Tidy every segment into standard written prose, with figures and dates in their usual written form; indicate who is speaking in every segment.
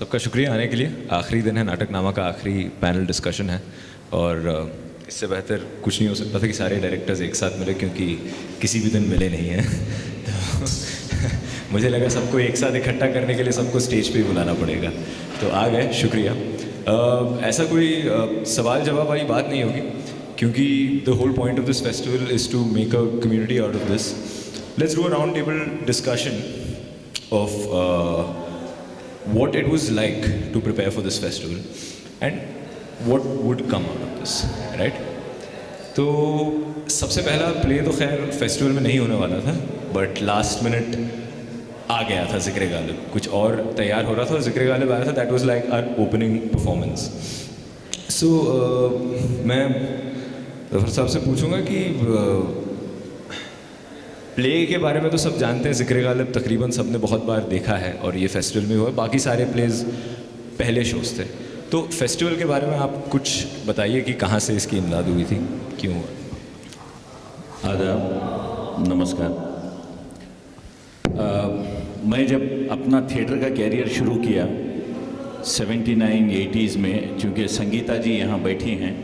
Speaker 1: सबका शुक्रिया आने के लिए। आखिरी दिन है, नाटकनामा का आखिरी पैनल डिस्कशन है और इससे बेहतर कुछ नहीं हो सकता था कि सारे डायरेक्टर्स एक साथ मिले, क्योंकि किसी भी दिन मिले नहीं हैं। तो मुझे लगा सबको एक साथ इकट्ठा करने के लिए सबको स्टेज पे ही बुलाना पड़ेगा, तो आ गए, शुक्रिया। ऐसा कोई सवाल जवाब वाली बात नहीं होगी, क्योंकि the whole point of this festival is to make a community out of this. Let's do a round table discussion of what it was like to prepare for this festival and what would come out of this, right? तो सबसे पहला play तो खैर festival में नहीं होने वाला था, बट लास्ट मिनट आ गया था ज़िक्र गालिब, कुछ और तैयार हो रहा था और ज़िक्र गालिब आया था। That was like our opening performance. So मैं जफर साहब से पूछूंगा कि प्ले के बारे में तो सब जानते हैं, ज़िक्र गालिब तकरीबन सब ने बहुत बार देखा है और ये फेस्टिवल में हुआ है, बाकी सारे प्लेज पहले शोज थे। तो फेस्टिवल के बारे में आप कुछ बताइए कि कहाँ से इसकी इमदाद हुई थी, क्यों हुआ?
Speaker 2: आदाब, नमस्कार। मैं जब अपना थिएटर का कैरियर शुरू किया 79 80s में, चूँकि संगीता जी यहाँ बैठी हैं,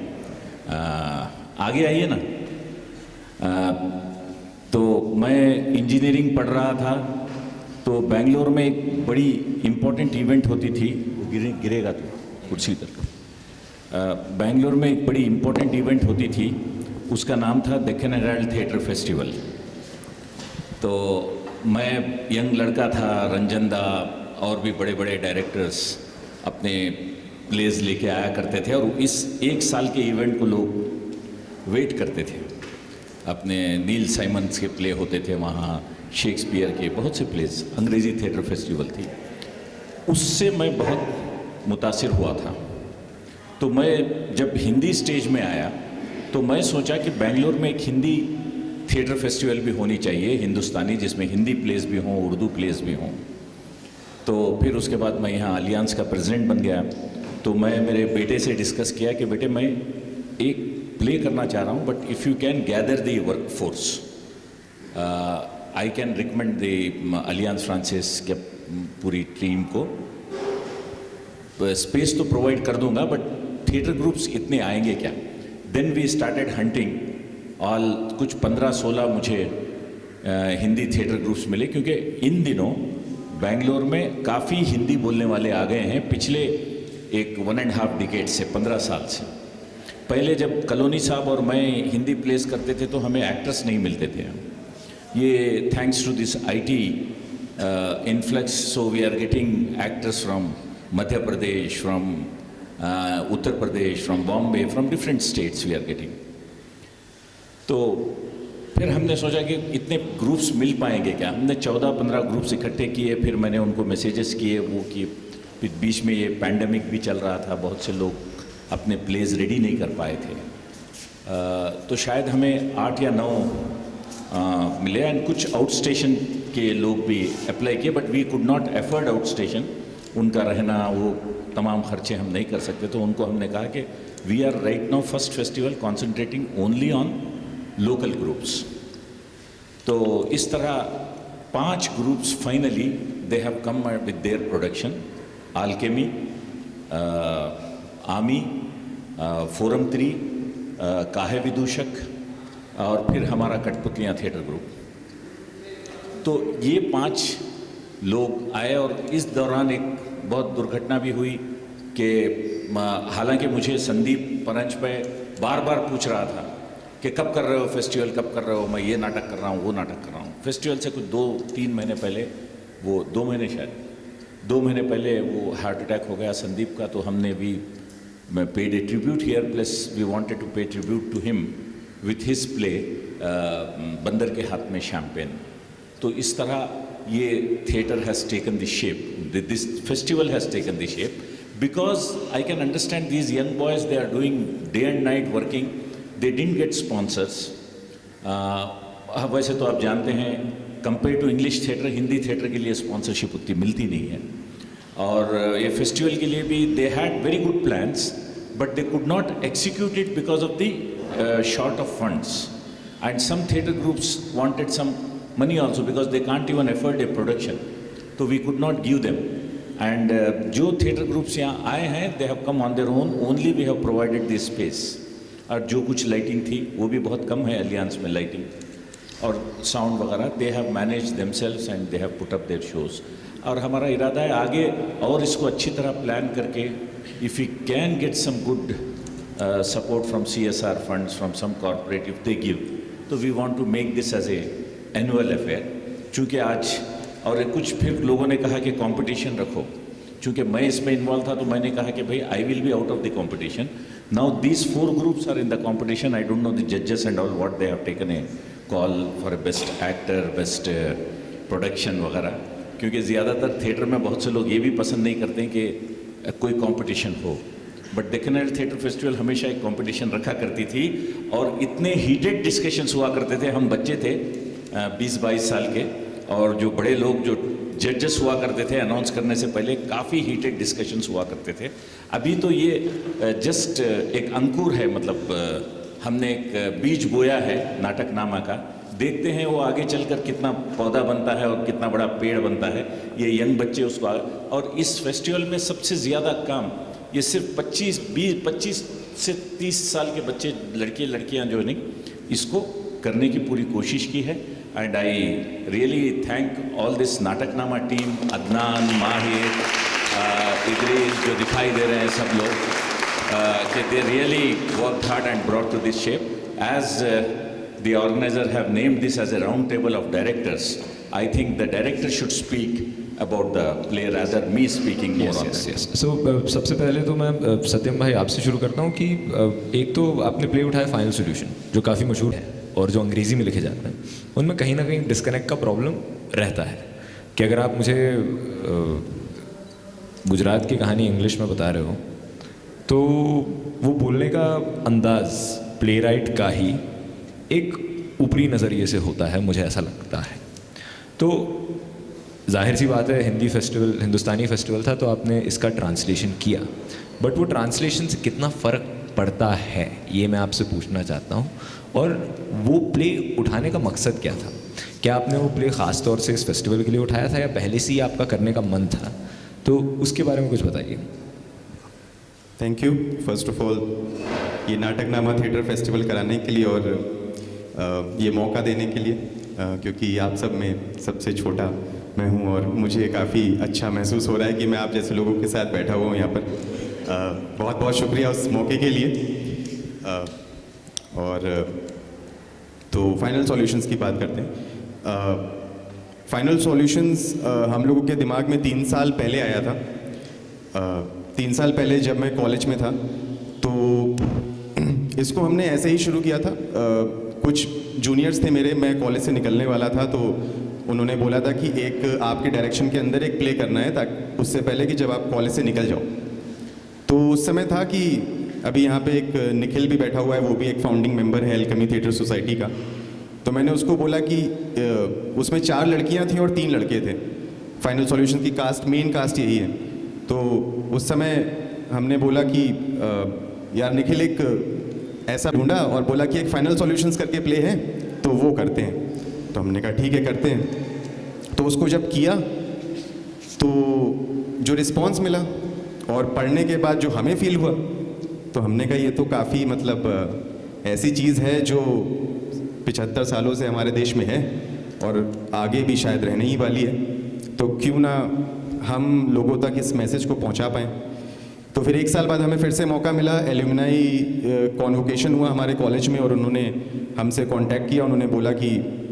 Speaker 2: आगे आइए ना। तो मैं इंजीनियरिंग पढ़ रहा था, तो बेंगलोर में एक बड़ी इम्पोर्टेंट इवेंट होती थी। गिरेगा तो कुर्सी तक। बेंगलोर में एक बड़ी इम्पोर्टेंट इवेंट होती थी, उसका नाम था डेक्कन हेराल्ड थिएटर फेस्टिवल। तो मैं यंग लड़का था, रंजन दा और भी बड़े बड़े डायरेक्टर्स अपने प्लेज लेके आया करते थे, और इस एक साल के इवेंट को लोग वेट करते थे। अपने नील साइमंस के प्ले होते थे वहाँ, शेक्सपियर के बहुत से प्लेस, अंग्रेज़ी थिएटर फेस्टिवल थी। उससे मैं बहुत मुतासिर हुआ था। तो मैं जब हिंदी स्टेज में आया तो मैं सोचा कि बेंगलोर में एक हिंदी थिएटर फेस्टिवल भी होनी चाहिए, हिंदुस्तानी, जिसमें हिंदी प्लेस भी हों, उर्दू प्लेस भी हों। तो फिर उसके बाद मैं यहाँ अलियांस का प्रेसिडेंट बन गया। तो मैं मेरे बेटे से डिस्कस किया कि बेटे मैं एक प्ले करना चाह रहा हूँ, but if you can gather the work force, I can recommend the alliance Francis के पूरी टीम को स्पेस तो प्रोवाइड कर दूंगा, बट थिएटर ग्रुप्स इतने आएंगे क्या? Then we started hunting all, कुछ 15-16 मुझे हिंदी थिएटर ग्रुप्स मिले, क्योंकि इन दिनों बेंगलोर में काफ़ी हिंदी बोलने वाले आ गए हैं पिछले एक 1.5 डिकेड से, 15 साल से। पहले जब कॉलोनी साहब और मैं हिंदी प्लेस करते थे तो हमें एक्टर्स नहीं मिलते थे। ये thanks to this IT influx, so we are getting actors from Madhya Pradesh, from Uttar Pradesh, from Bombay, from different states we are getting. तो फिर हमने सोचा कि इतने ग्रुप्स मिल पाएंगे क्या? हमने 14-15 ग्रुप्स इकट्ठे किए, फिर मैंने उनको मैसेजेस किए, वो किए। फिर बीच में ये पैंडमिक भी चल रहा था, बहुत से लोग अपने प्लेस रेडी नहीं कर पाए थे। तो शायद हमें 8 या 9 मिले, एंड कुछ आउट स्टेशन के लोग भी अप्लाई किए, but we could not afford out station. उनका रहना, वो तमाम खर्चे हम नहीं कर सकते। तो उनको हमने कहा कि we are right now first festival concentrating only on local groups. तो इस तरह 5 groups finally they have come with their production: alchemy, Aami, forum 3, काहे विदूषक, और फिर हमारा कठपुतलियाँ थिएटर ग्रुप। तो ये 5 लोग आए, और इस दौरान एक बहुत दुर्घटना भी हुई कि हालांकि मुझे संदीप परंज पे बार बार पूछ रहा था कि कब कर रहे हो फेस्टिवल, कब कर रहे हो? मैं ये नाटक कर रहा हूँ, वो नाटक कर रहा हूँ। फेस्टिवल से कुछ 2-3 महीने पहले, वो 2 महीने शायद 2 महीने पहले वो हार्ट अटैक हो गया संदीप का। तो हमने भी paid a tribute here, plus we wanted to pay tribute to him with his play बंदर के हाथ में शैम्पेन। तो इस तरह ये theatre has taken the shape, this festival has taken the shape, because I can understand these young boys, they are doing day and night working, they didn't get sponsors। वैसे तो आप जानते हैं compare to English theatre, Hindi theatre के लिए sponsorship उतनी मिलती नहीं है। और ये फेस्टिवल के लिए भी they had very good plans, but they could not execute it because of the short of funds, and some theatre groups wanted some money also, because they can't even afford a production, so we could not give them। And जो theatre groups यहाँ आए हैं they have come on their own, only we have provided this space. और जो कुछ lighting थी वो भी बहुत कम है अलियांस में लाइटिंग और साउंड वगैरह, they have manage themselves and they have put up their shows. और हमारा इरादा है आगे और इसको अच्छी तरह प्लान करके if you can get some good support from CSR funds from some corporate if they give, तो we want to make this as a annual affair. चूँकि आज और कुछ फिर लोगों ने कहा कि कंपटीशन रखो, चूँकि मैं इसमें इन्वॉल्व था तो मैंने कहा कि भाई I will be out of the competition. Now these 4 groups are in the competition. I don't know the जजेस and all what they have taken a call for a best actor, best production वगैरह, क्योंकि ज़्यादातर theatre में बहुत से लोग ये भी पसंद नहीं करते हैं कि कोई कंपटीशन हो। बट डेक्कन थिएटर फेस्टिवल हमेशा एक कंपटीशन रखा करती थी और इतने हीटेड डिस्कशंस हुआ करते थे। हम बच्चे थे 20-22 साल के, और जो बड़े लोग जो जजेस हुआ करते थे अनाउंस करने से पहले काफ़ी हीटेड डिस्कशंस हुआ करते थे। अभी तो ये जस्ट एक अंकुर है, मतलब हमने एक बीज बोया है नाटकनामा का। देखते हैं वो आगे चलकर कितना पौधा बनता है और कितना बड़ा पेड़ बनता है। ये यंग बच्चे उसको और इस फेस्टिवल में सबसे ज़्यादा काम ये सिर्फ 25 से 30 साल के बच्चे, लड़कियां जो नहीं, इसको करने की पूरी कोशिश की है। And I really thank all this Natakanama team, Adnan, Mahir, Idris जो दिखाई दे रहे हैं सब लोग, कि they really work hard and brought to this shape. As the organizer have named this as a round table of directors, I think the director should speak about the play rather me speaking more on that.
Speaker 1: Yes. So सबसे पहले तो मैं सत्यम भाई आपसे शुरू करता हूँ कि एक तो आपने प्ले उठाया फाइनल सॉल्यूशन, जो काफ़ी मशहूर है और जो अंग्रेज़ी में लिखे जाते हैं, उनमें कहीं ना कहीं डिस्कनेक्ट का प्रॉब्लम रहता है कि अगर आप मुझे गुजरात की कहानी इंग्लिश में बता रहे हो तो वो बोलने का अंदाज़ प्ले राइट का ही एक ऊपरी नज़रिए से होता है, मुझे ऐसा लगता है। तो जाहिर सी बात है हिंदुस्तानी फेस्टिवल था तो आपने इसका ट्रांसलेशन किया, बट वो ट्रांसलेशन से कितना फ़र्क पड़ता है ये मैं आपसे पूछना चाहता हूँ। और वो प्ले उठाने का मकसद क्या था? क्या आपने वो प्ले ख़ास तौर से इस फेस्टिवल के लिए उठाया था या पहले से ही आपका करने का मन था? तो उसके बारे में कुछ बताइए।
Speaker 3: Thank you first of all ये नाटकनामा थिएटर फेस्टिवल कराने के लिए और ये मौका देने के लिए, क्योंकि आप सब में सबसे छोटा मैं हूँ और मुझे काफ़ी अच्छा महसूस हो रहा है कि मैं आप जैसे लोगों के साथ बैठा हुआ हूँ यहाँ पर। बहुत बहुत शुक्रिया उस मौके के लिए। और तो फाइनल सॉल्यूशंस की बात करते हैं। फाइनल सॉल्यूशंस हम लोगों के दिमाग में 3 साल पहले आया था। 3 साल पहले जब मैं कॉलेज में था तो इसको हमने ऐसे ही शुरू किया था। कुछ जूनियर्स थे मेरे, मैं कॉलेज से निकलने वाला था तो उन्होंने बोला था कि एक आपके डायरेक्शन के अंदर एक प्ले करना है ताकि उससे पहले कि जब आप कॉलेज से निकल जाओ। तो उस समय था कि अभी यहाँ पे एक निखिल भी बैठा हुआ है, वो भी एक फाउंडिंग मेंबर है एल्केमी थिएटर सोसाइटी का। तो मैंने उसको बोला कि उसमें 4 लड़कियाँ थीं और 3 लड़के थे। फाइनल सॉल्यूशन की कास्ट, मेन कास्ट यही है। तो उस समय हमने बोला कि यार निखिल एक ऐसा ढूंढा और बोला कि एक फाइनल सॉल्यूशंस करके प्ले है तो वो करते हैं। तो हमने कहा ठीक है करते हैं। तो उसको जब किया तो जो रिस्पांस मिला और पढ़ने के बाद जो हमें फील हुआ तो हमने कहा ये तो काफ़ी मतलब ऐसी चीज़ है जो 75 सालों से हमारे देश में है और आगे भी शायद रहने ही वाली है, तो क्यों ना हम लोगों तक इस मैसेज को पहुंचा पाएँ। तो फिर 1 साल बाद हमें फिर से मौका मिला, एल्यूमिनाई कॉन्वोकेशन हुआ हमारे कॉलेज में और उन्होंने हमसे कांटेक्ट किया। उन्होंने बोला कि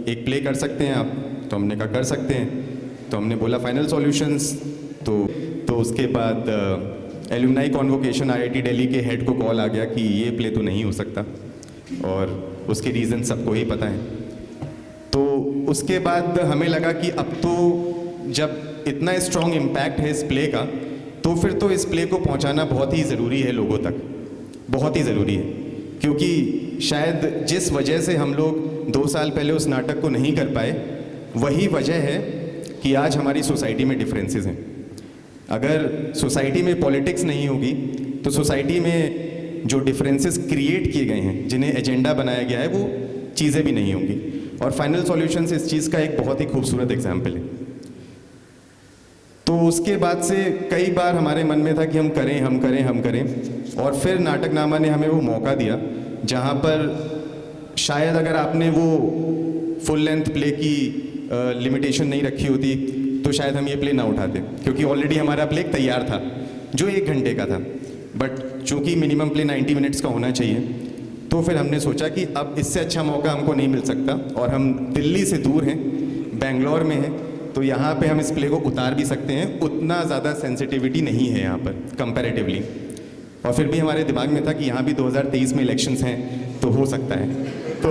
Speaker 3: एक प्ले कर सकते हैं आप, तो हमने कहा कर सकते हैं। तो हमने बोला फाइनल सॉल्यूशंस। तो उसके बाद एल्यूमिनाई कॉन्वोकेशन IIT दिल्ली के हेड को कॉल आ गया कि ये प्ले तो नहीं हो सकता और उसके रीज़न सबको ही पता है। तो उसके बाद हमें लगा कि अब तो जब इतना स्ट्रॉन्ग इम्पैक्ट है इस प्ले का तो फिर तो इस प्ले को पहुंचाना बहुत ही ज़रूरी है लोगों तक, बहुत ही ज़रूरी है। क्योंकि शायद जिस वजह से हम लोग 2 साल पहले उस नाटक को नहीं कर पाए वही वजह है कि आज हमारी सोसाइटी में डिफरेंसेस हैं। अगर सोसाइटी में पॉलिटिक्स नहीं होगी तो सोसाइटी में जो डिफरेंसेस क्रिएट किए गए हैं, जिन्हें एजेंडा बनाया गया है, वो चीज़ें भी नहीं होंगी। और फाइनल सॉल्यूशंस इस चीज़ का एक बहुत ही खूबसूरत एग्जाम्पल है। तो तो उसके बाद से कई बार हमारे मन में था कि हम करें, और फिर नाटकनामा ने हमें वो मौका दिया जहाँ पर शायद अगर आपने वो फुल लेंथ प्ले की लिमिटेशन नहीं रखी होती तो शायद हम ये प्ले ना उठाते, क्योंकि ऑलरेडी हमारा प्ले तैयार था जो 1 घंटे का था। बट चूंकि मिनिमम प्ले 90 मिनट्स का होना चाहिए, तो फिर हमने सोचा कि अब इससे अच्छा मौका हमको नहीं मिल सकता, और हम दिल्ली से दूर हैं, बेंगलोर में हैं, तो यहाँ पे हम इस प्ले को उतार भी सकते हैं। उतना ज़्यादा सेंसिटिविटी नहीं है यहाँ पर कंपैरेटिवली, और फिर भी हमारे दिमाग में था कि यहाँ भी 2023 में इलेक्शंस हैं तो हो सकता है, तो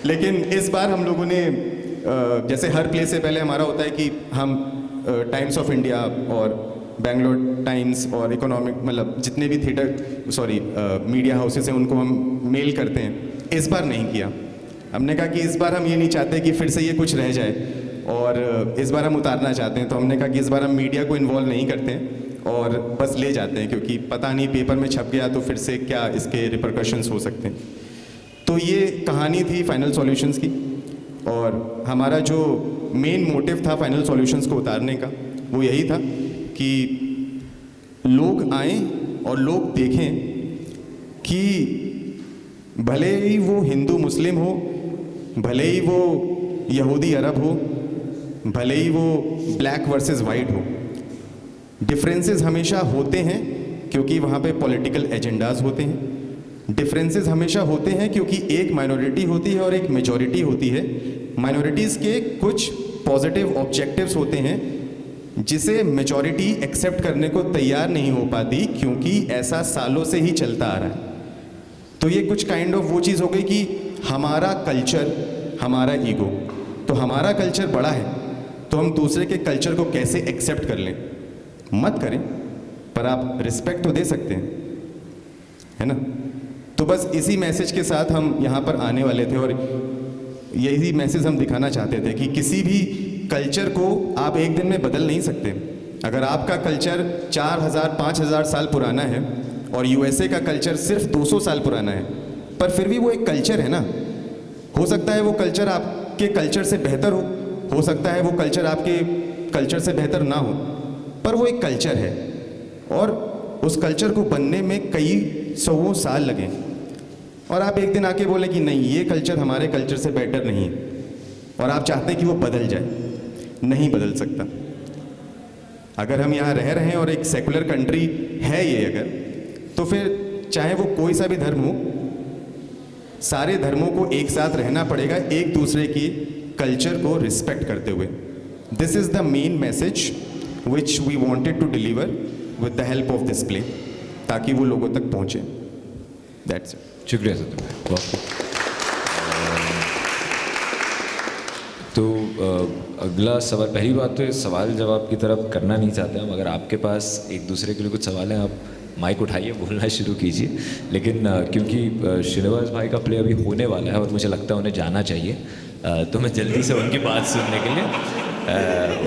Speaker 3: लेकिन इस बार हम लोगों ने जैसे हर प्ले से पहले हमारा होता है कि हम टाइम्स ऑफ इंडिया और बेंगलोर टाइम्स और इकोनॉमिक, मतलब जितने भी मीडिया हाउसेस हैं उनको हम मेल करते हैं। इस बार नहीं किया। हमने कहा कि इस बार हम ये नहीं चाहते कि फिर से ये कुछ रह जाए, और इस बार हम उतारना चाहते हैं, तो हमने कहा कि इस बार हम मीडिया को इन्वॉल्व नहीं करते हैं और बस ले जाते हैं, क्योंकि पता नहीं पेपर में छप गया तो फिर से क्या इसके रिपरकशंस हो सकते हैं। तो ये कहानी थी फाइनल सॉल्यूशंस की, और हमारा जो मेन मोटिव था फाइनल सॉल्यूशंस को उतारने का वो यही था कि लोग आएं और लोग देखें कि भले ही वो हिंदू मुस्लिम हो, भले ही वो यहूदी अरब हो, भले ही वो ब्लैक वर्सेस वाइट हो, डिफरेंसेस हमेशा होते हैं क्योंकि वहाँ पे पॉलिटिकल एजेंडाज होते हैं। डिफरेंसेस हमेशा होते हैं क्योंकि एक माइनॉरिटी होती है और एक मेजॉरिटी होती है। माइनॉरिटीज़ के कुछ पॉजिटिव ऑब्जेक्टिव्स होते हैं जिसे मेजॉरिटी एक्सेप्ट करने को तैयार नहीं हो पाती, क्योंकि ऐसा सालों से ही चलता आ रहा है। तो ये कुछ काइंड ऑफ वो चीज़ हो गई कि हमारा कल्चर, हमारा ईगो, तो हमारा कल्चर बड़ा है तो हम दूसरे के कल्चर को कैसे एक्सेप्ट कर लें। मत करें, पर आप रिस्पेक्ट तो दे सकते हैं, है ना। तो बस इसी मैसेज के साथ हम यहाँ पर आने वाले थे, और यही मैसेज हम दिखाना चाहते थे कि किसी भी कल्चर को आप एक दिन में बदल नहीं सकते। अगर आपका कल्चर 4000 5000 साल पुराना है और यूएसए का कल्चर सिर्फ 200 साल पुराना है, पर फिर भी वो एक कल्चर है ना। हो सकता है वो कल्चर आपके कल्चर से बेहतर हो सकता है वो कल्चर आपके कल्चर से बेहतर ना हो, पर वो एक कल्चर है, और उस कल्चर को बनने में कई 100 साल लगे, और आप एक दिन आके बोले कि नहीं ये कल्चर हमारे कल्चर से बेटर नहीं है, और आप चाहते हैं कि वो बदल जाए। नहीं बदल सकता। अगर हम यहाँ रह रहे हैं और एक सेकुलर कंट्री है ये अगर, तो फिर चाहे वो कोई सा भी धर्म हो, सारे धर्मों को एक साथ रहना पड़ेगा एक दूसरे की कल्चर को रिस्पेक्ट करते हुए। This is the main message which we wanted to deliver with the help of this play, ताकि वो लोगों तक पहुँचे। That's it.
Speaker 1: शुक्रिया सर। तो अगला सवाल, पहली बात तो सवाल जवाब की तरफ करना नहीं चाहते हम। अगर आपके पास एक दूसरे के लिए कुछ सवाल हैं, आप माइक उठाइए, बोलना शुरू कीजिए। लेकिन क्योंकि श्रीनिवास भाई का प्ले अभी होने वाला है और मुझे लगता है उन्हें जाना चाहिए, तो मैं जल्दी से उनकी बात सुनने के लिए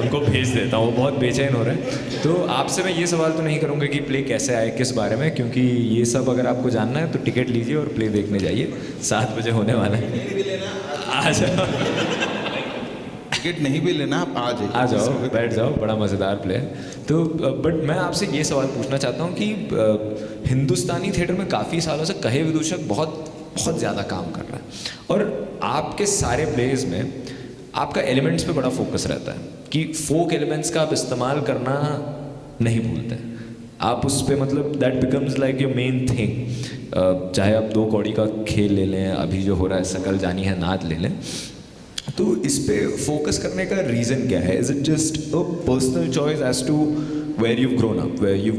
Speaker 1: उनको भेज देता हूँ। वो बहुत बेचैन हो रहे हैं। तो आपसे मैं ये सवाल तो नहीं करूँगा कि प्ले कैसे आए, किस बारे में, क्योंकि ये सब अगर आपको जानना है तो टिकट लीजिए और प्ले देखने जाइए। 7 बजे होने वाला है। आ जाओ,
Speaker 4: टिकट नहीं भी लेना, आप
Speaker 1: आ जाओ, बैठ जाओ, बड़ा मज़ेदार प्ले है। तो बट मैं आपसे ये सवाल पूछना चाहता हूँ कि हिंदुस्तानी थिएटर में काफ़ी सालों से कहे विदूषक बहुत ज़्यादा काम कर रहा है, और आपके सारे प्लेज में आपका एलिमेंट्स पे बड़ा फोकस रहता है कि फोक एलिमेंट्स का आप इस्तेमाल करना नहीं भूलते हैं। आप उस पे मतलब that becomes like your main thing. चाहे आप 2 कौड़ी का खेल ले लें, अभी जो हो रहा है सकल जानी है नाद ले लें, तो इस पे फोकस करने का रीज़न क्या है? Is it just a personal choice as to where you've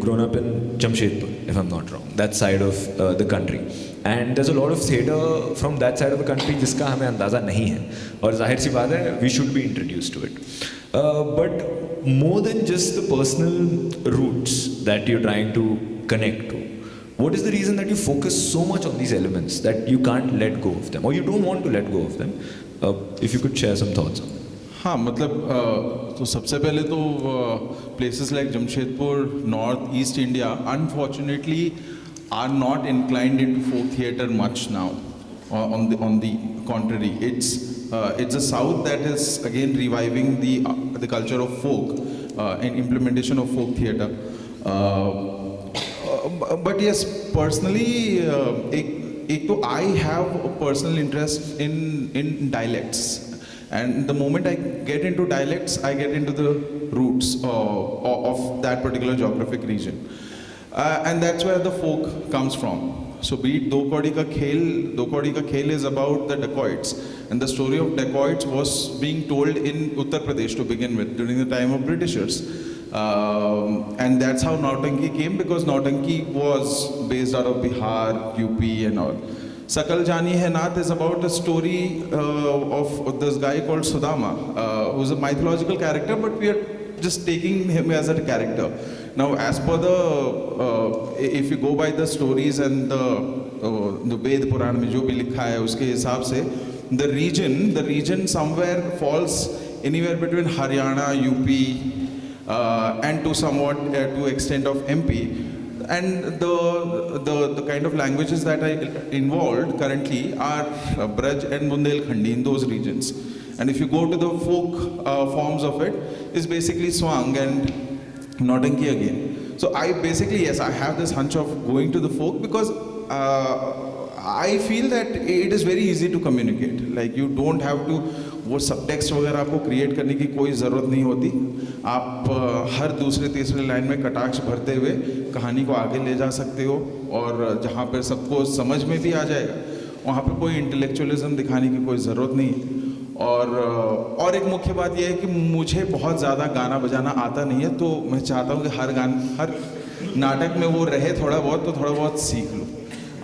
Speaker 1: grown up in Jamshedpur, if I'm not wrong, that side of the country, and there's a lot of theatre from that side of the country जिसका हमें अंदाज़ा नहीं है, और जाहिर सी बात है we should be introduced to it, but more than just the personal roots that you're trying to connect to, what is the reason that you focus so much on these elements that you can't let go of them, or you don't want to let go of them? If you could share some thoughts on that.
Speaker 4: हाँ, मतलब तो सबसे पहले तो places like Jamshedpur, north east India unfortunately are not inclined into folk theatre much now. On the contrary, it's it's the South that is again reviving the culture of folk and implementation of folk theatre. But yes, personally, I have a personal interest in dialects. And the moment I get into dialects, I get into the roots of that particular geographic region. And that's where the folk comes from. So be it Do Kaudi Ka Khel is about the dacoits. And the story of dacoits was being told in Uttar Pradesh to begin with, during the time of Britishers. And that's how Nautanki came, because Nautanki was based out of Bihar, UP and all. Sakal Jani Hai Naat is about a story of this guy called Sudama, who's a mythological character, but we are just taking him as a character. Now, as per if you go by the stories and the Ved Puran mein jo bhi likha hai, uske hisab se, the region somewhere falls anywhere between Haryana, UP, and to somewhat to extent of MP. And the kind of languages that are involved currently are Braj and Bundelkhandi in those regions. And if you go to the folk forms of it, it's basically Swang and Nautanki again. So I basically, yes, I have this hunch of going to the folk because I feel that it is very easy to communicate. Like you don't have to वो subtext वगैरह आपको create करने की कोई ज़रूरत नहीं होती. आप हर दूसरे तीसरे लाइन में कटाक्ष भरते हुए कहानी को आगे ले जा सकते हो और जहाँ पर सबको समझ में भी आ जाएगा वहाँ पर कोई इंटेलेक्चुअलिज्म दिखाने की कोई ज़रूरत नहीं है. और एक मुख्य बात यह है कि मुझे बहुत ज़्यादा गाना बजाना आता नहीं है, तो मैं चाहता हूँ कि हर नाटक में वो रहे थोड़ा बहुत सीख लूँ.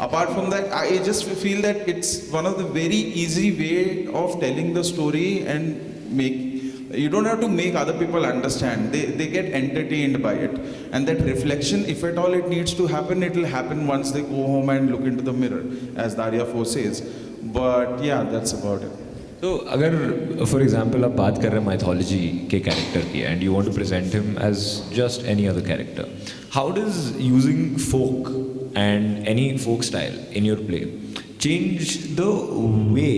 Speaker 4: Apart from that, I just feel that it's one of the very easy way of telling the story and you don't have to make other people understand. They get entertained by it. And that reflection, if at all it needs to happen, it will happen once they go home and look into the mirror, as Daria Fo says. But yeah, that's about it.
Speaker 1: तो अगर for example आप बात कर रहे हैं mythology के character की and you want to present him as just any other character, how does using folk and any folk style in your play change the way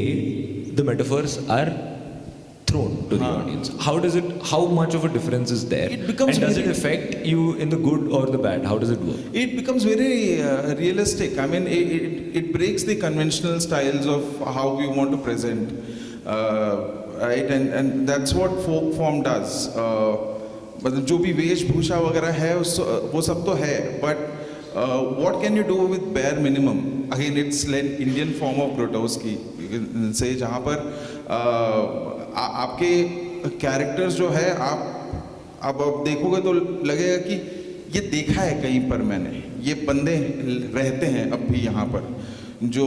Speaker 1: the metaphors are thrown to the audience? How much of a difference is there? And does it affect you in the good or the bad? How does it work?
Speaker 4: It becomes very realistic. I mean, it breaks the conventional styles of how we want to present, right? And that's what folk form does. मतलब जो भी वेशभूषा वगैरह है वो सब तो है, but what can you do with bare minimum? Again, it's like Indian form of Grotowski, से जहाँ पर आपके कैरेक्टर्स जो है आप देखोगे तो लगेगा कि ये देखा है कहीं पर मैंने, ये बंदे रहते हैं अब भी यहाँ पर, जो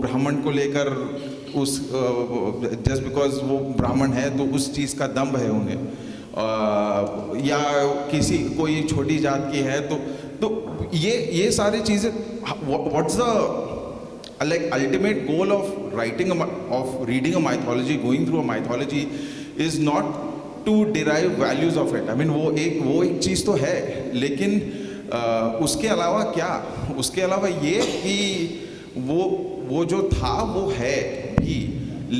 Speaker 4: ब्राह्मण को लेकर उस जस्ट बिकॉज वो ब्राह्मण है तो उस चीज़ का दम्भ है उन्हें, या कोई छोटी जात की है तो ये सारी चीज़ें. What's the like ultimate goal of reading a mythology, going through a mythology is not to derive values of it. I mean वो एक चीज़ तो है, लेकिन उसके अलावा क्या, उसके अलावा ये कि वो जो था वो है भी,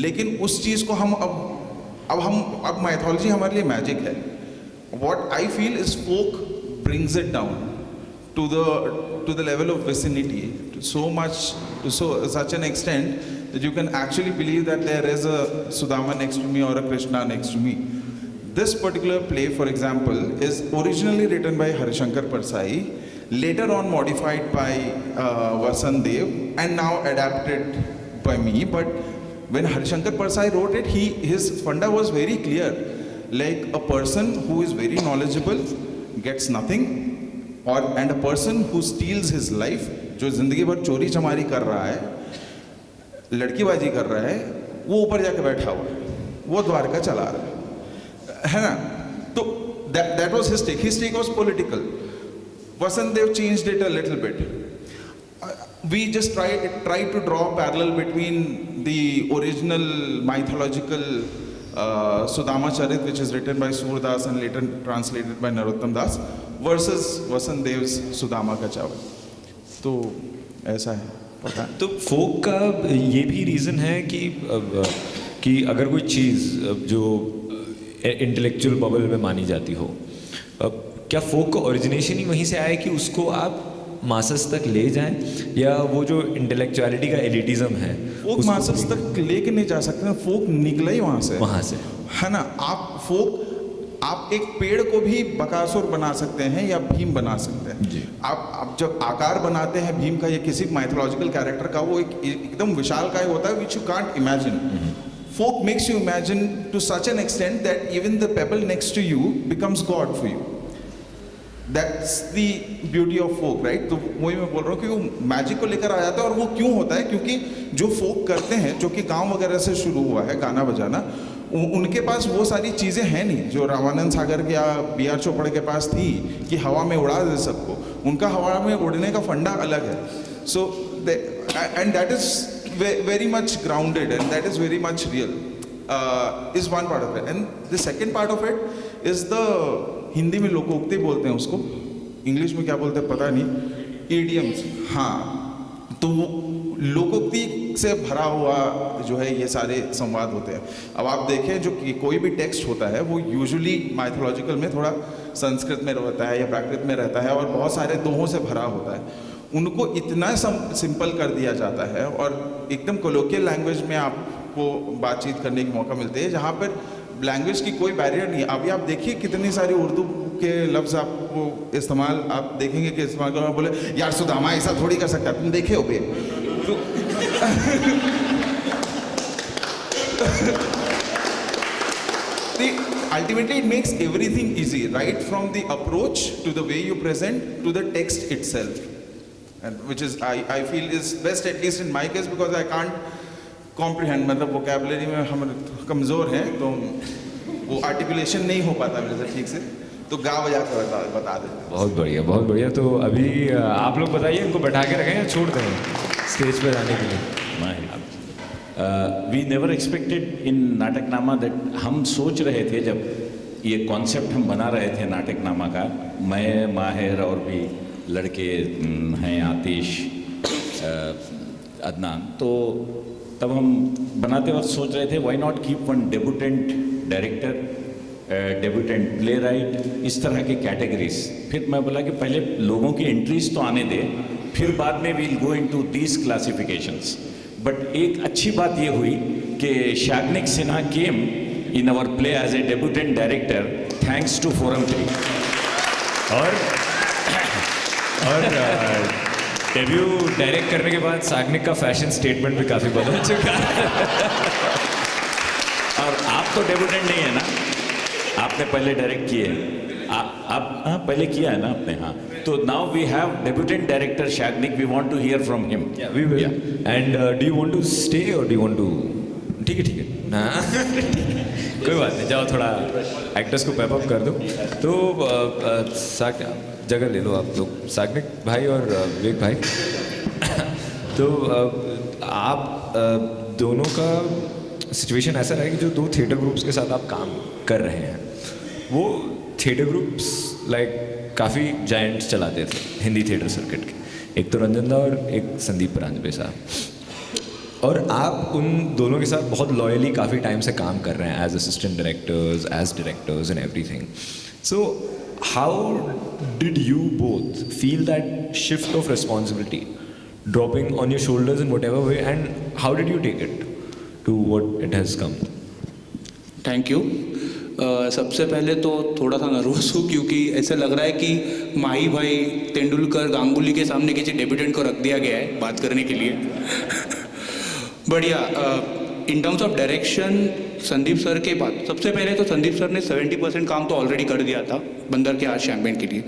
Speaker 4: लेकिन उस चीज़ को हम अब mythology हमारे लिए magic है. What I feel is folk brings it down to the level of vicinity, to such an extent that you can actually believe that there is a Sudama next to me or a Krishna next to me. This particular play, for example, is originally written by Harishankar Parsai, later on modified by Vasant Dev, and now adapted by me. But when Harishankar Parsai wrote it, his funda was very clear. Like a person who is very knowledgeable gets nothing, and a person who steals his life, जो जिंदगी भर चोरी चमारी कर रहा है, लड़कीबाजी कर रहा है, वो ऊपर जाके बैठा हुआ है, वो द्वारका चला रहा है ना. तो that was his take. His take was political. Vasant Dev changed it a little bit. We just try to draw a parallel between the original mythological Sudama Charit, which is written by Surdas and later translated by Narottam Das, versus Vasant Dev's Sudama का चावल. तो ऐसा है, पता है.
Speaker 1: तो फोक का ये भी रीज़न है कि कि अगर कोई चीज़ जो इंटेलेक्चुअल बबल में मानी जाती हो, क्या फोक का ओरिजिनेशन ही वहीं से आया कि उसको आप मासस तक ले जाएं, या वो जो इंटेलेक्चुअलिटी का एलिटिज्म है
Speaker 4: फोक मासस तक लेके नहीं जा सकते, फोक निकला ही वहाँ से है ना। आप एक पेड़ को भी बकासुर बना सकते हैं या भीम बना सकते हैं
Speaker 1: जी।
Speaker 4: आप जब आकार बनाते हैं भीम का या किसी माइथोलॉजिकल कैरेक्टर का, वो एकदम विशाल का होता है, which you can't imagine. Folk makes you imagine to such an extent that even the pebble next to you becomes God for you. That's the beauty of folk, right? तो वही मैं बोल रहा हूँ कि वो मैजिक को लेकर आ जाता है। और वो क्यों होता है? क्योंकि जो folk करते हैं, जो कि गांव वगैरह से शुरू हुआ है गाना बजाना, उनके पास वो सारी चीज़ें हैं नहीं जो रामानंद सागर या B.R. चोपड़ा के पास थी कि हवा में उड़ा दे सबको। उनका हवा में उड़ने का फंडा अलग है। So and that is very much grounded and that is very much real, is one part of it. And the second part of it is the Hindi में लोकोक्ति बोलते हैं उसको, इंग्लिश में क्या बोलते हैं पता नहीं, idioms। हाँ, तो वो लोकोक्ति से भरा हुआ जो है ये सारे संवाद होते हैं। अब आप देखें जो कि कोई भी टेक्स्ट होता है वो यूजुअली माइथोलॉजिकल में थोड़ा संस्कृत में रहता है या प्राकृत में रहता है और बहुत सारे दोहों से भरा होता है। उनको इतना सिंपल कर दिया जाता है और एकदम कोलोकियल लैंग्वेज में आपको बातचीत करने की मौका मिलती है, जहाँ पर लैंग्वेज की कोई बैरियर नहीं है। अभी आप देखिए कितनी सारी उर्दू के लफ्ज़ आपको इस्तेमाल आप देखेंगे कि इस्तेमाल कर बोले यार सुदामा ऐसा थोड़ी कर सकता है, तुम देखे हो बे तो ultimately it makes everything easy, right from the approach to the way you present to the text itself, and which is I feel is best, at least in my case, because I can't comprehend, मतलब vocabulary में हम कमज़ोर हैं तो वो articulation नहीं हो पाता मेरे से ठीक से, तो गा बजा के बता देते।
Speaker 1: बहुत बढ़िया, बहुत बढ़िया। तो अभी आप लोग बताइए, इनको बैठा के रखें या छोड़ दें स्टेज पे जाने के लिए?
Speaker 2: We never expected in Natakanama that, हम सोच रहे थे जब ये कॉन्सेप्ट हम बना रहे थे नाटकनामा का, मैं, माहिर और भी लड़के हैं, आतिश, अदनान, तो तब हम बनाते वक्त सोच रहे थे why not keep one debutante director, debutante play right, इस तरह के कैटेगरीज। फिर मैं बोला कि पहले लोगों की एंट्रीज तो आने दे, फिर बाद में we'll go into these classifications. But एक अच्छी बात ये हुई कि Shagnik Sinha came in our play as a debutante director thanks to forum 3।
Speaker 1: और डेब्यू डायरेक्ट करने के बाद साग्निक का फैशन स्टेटमेंट भी काफ़ी बदल चुका है।
Speaker 2: और आप तो डेब्यूटेंट नहीं है ना, आपने पहले डायरेक्ट किए, आप हाँ पहले किया है ना आपने, हाँ। तो now we have debutante director Shagnik, we want to hear from him.
Speaker 1: We will. And do you want to stay or do you want to? ठीक है ना कोई बात नहीं, जाओ थोड़ा एक्टर्स को पैप अप कर दो। तो जगह ले लो आप लोग, साग्निक भाई और विवेक भाई। तो आप दोनों का सिचुएशन ऐसा रहा है कि जो दो थिएटर ग्रुप्स के साथ आप काम कर रहे हैं, वो थिएटर ग्रुप्स लाइक काफ़ी जायंट्स चलाते थे हिंदी थिएटर सर्किट के, एक तो रंजन दा और एक संदीप परांजपे साहब, और आप उन दोनों के साथ बहुत लॉयली काफ़ी टाइम से काम कर रहे हैं as assistant directors, as directors and everything. So how did you both feel that shift of responsibility dropping on your shoulders in whatever way, and how did you take it to what it has come?
Speaker 5: Thank you. सबसे पहले तो थोड़ा सा nervous हूँ क्योंकि ऐसा लग रहा है कि माही भाई, तेंदुलकर, गांगुली के सामने किसी डेब्यूटेंट को रख दिया गया है बात करने के लिए। बढ़िया। इन terms of direction Sandeep sir के बाद, सबसे पहले तो संदीप सर ने 70% काम तो ऑलरेडी कर दिया था बंदर के हाथ शैम्पेन के लिए।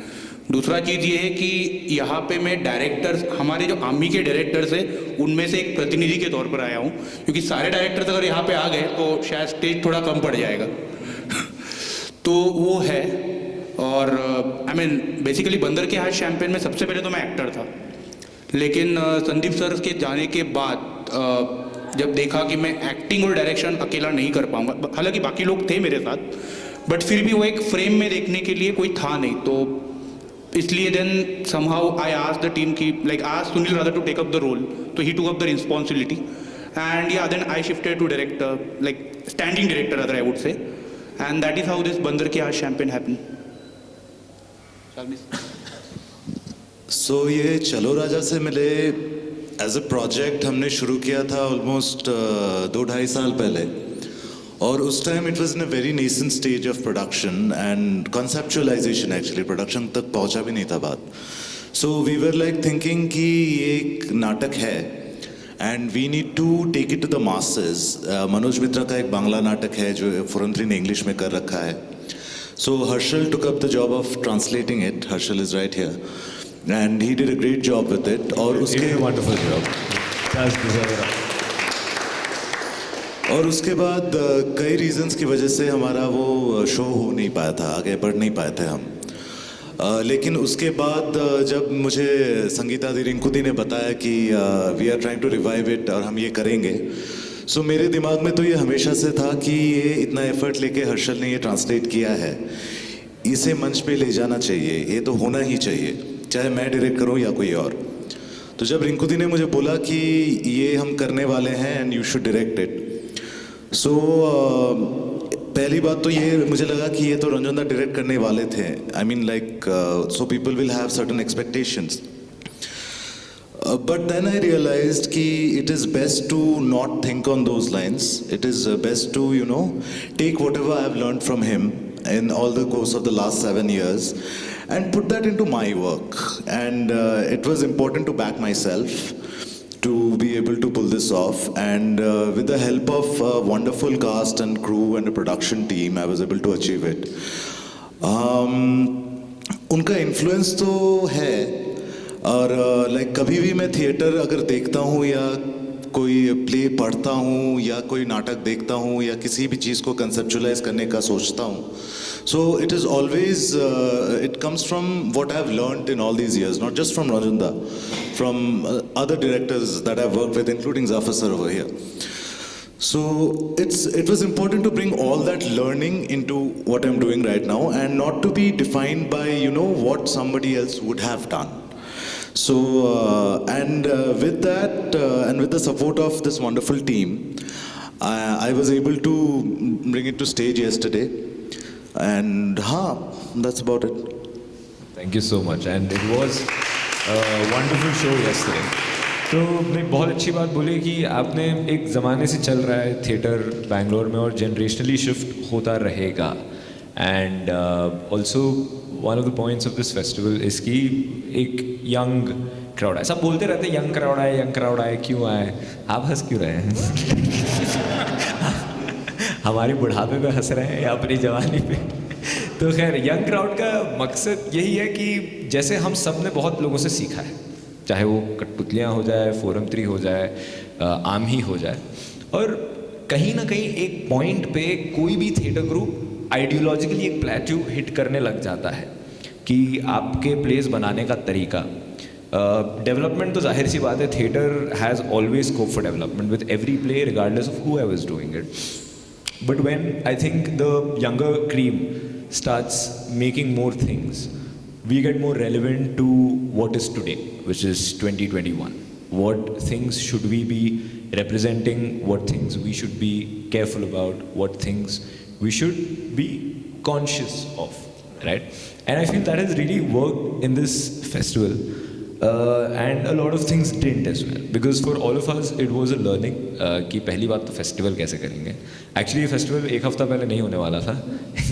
Speaker 5: दूसरा चीज़ ये है कि यहाँ पे मैं डायरेक्टर्स, हमारे जो आर्मी के डायरेक्टर्स हैं उनमें से एक प्रतिनिधि के तौर पर आया हूँ, क्योंकि सारे डायरेक्टर्स अगर यहाँ पे आ गए तो शायद स्टेज थोड़ा कम पड़ जाएगा। तो वो है। और आई मीन बेसिकली बंदर के हाथ शैम्पेन में सबसे पहले तो मैं एक्टर था, लेकिन संदीप सर के जाने के बाद जब देखा कि मैं एक्टिंग और डायरेक्शन अकेला नहीं कर पाऊंगा, हालांकि बाकी लोग थे मेरे साथ, बट फिर भी वो एक फ्रेम में देखने के लिए कोई था नहीं, तो इसलिए then somehow I asked the team की लाइक आज Sunil rather to take up the role, तो he took up the responsibility And yeah, then I shifted to director, like standing director rather I would say. And that is how this Bandar Ki Aaj champagne happened.
Speaker 6: सो ये चलो राजा से मिले as a project हमने शुरू किया था almost 2-2.5 साल पहले, और उस time it was in a very nascent stage of production and conceptualization. Actually production तक पहुंचा भी नहीं था बात. So we were like thinking कि ये एक नाटक है and we need to take it to the masses. Manoj Mitra का एक बांग्ला नाटक है जो फोरम 3 ने इंग्लिश में कर रखा है. So Harshal took up the job of translating it. Harshal is right here and he did a great job with it. और उसके
Speaker 1: wonderful job. Does deserve it.
Speaker 6: और उसके बाद कई रीजंस की वजह से हमारा वो शो हो नहीं पाया था, आगे बढ़ नहीं पाए थे हम. लेकिन उसके बाद जब मुझे संगीता दी रिंकू दी ने बताया कि we are trying to revive it और हम ये करेंगे, सो मेरे दिमाग में तो ये हमेशा से था कि ये इतना एफर्ट लेके हर्षल ने ये ट्रांसलेट किया है, इसे मंच पे ले जाना चाहिए, ये तो होना ही चाहिए, चाहे मैं डायरेक्ट करूं या कोई और. तो जब रिंकू दी ने मुझे बोला कि ये हम करने वाले हैं and you should direct it, so पहली बात तो ये मुझे लगा कि ये तो रंजन दा डायरेक्ट करने वाले थे. I mean like so people will have certain expectations. But then I realized कि it is best to not think on those lines. It is best to, you know, take whatever I have learned from him in all the course of the last 7 years and put that into my work. And it was important to back myself to be able to pull this off. And with the help of a wonderful cast and crew and a production team, I was able to achieve it. उनका influence तो है. और like कभी भी मैं theatre अगर देखता हूँ या कोई प्ले पढ़ता हूँ या कोई नाटक देखता हूँ या किसी भी चीज़ को कंसेप्चुलाइज करने का सोचता हूँ, so it is always it comes from what I have learned in all these years, not just from Ranjan da, from other directors that I work with including Jafar sir over here. So it was important to bring all that learning into what I'm doing right now and not to be defined by, you know, what somebody else would have done. So with that and with the support of this wonderful team, I was able to bring it to stage yesterday, and that's about it.
Speaker 1: Thank you so much, and it was a wonderful show yesterday. तो आपने बहुत अच्छी बात बोली कि आपने एक ज़माने से चल रहा है थिएटर बैंगलोर में और जनरेशनली शिफ्ट होता रहेगा. And also one of the points of this festival इस कि एक यंग क्राउड है. सब बोलते रहते हैं यंग क्राउड आए, क्यों आए? आप हंस क्यों रहे हैं? हमारी बुढ़ापे पे हंस रहे हैं या अपनी जवानी पे? तो खैर यंग क्राउड का मकसद यही है कि जैसे हम सब ने बहुत लोगों से सीखा है, चाहे वो कठपुतलियाँ हो जाए, फोरम 3 हो जाए, आम ही हो जाए, और कहीं ना कहीं एक पॉइंट पे कोई भी थिएटर ग्रुप आइडियोलॉजिकली एक प्लेट्यू हिट करने लग जाता है कि आपके प्लेस बनाने का तरीका. डेवलपमेंट तो जाहिर सी बात है, theatre has always scope for development with every play regardless of who ever is doing it. But when I think the younger cream starts making more things, we get more relevant to what is today, which is 2021. What things should we be representing, what things we should be careful about, what things we should be conscious of, right? And I feel that has really worked in this festival, and a lot of things didn't as well, because for all of us it was a learning कि पहली बात तो festival कैसे करेंगे. Actually ये festival एक हफ्ता पहले नहीं होने वाला था.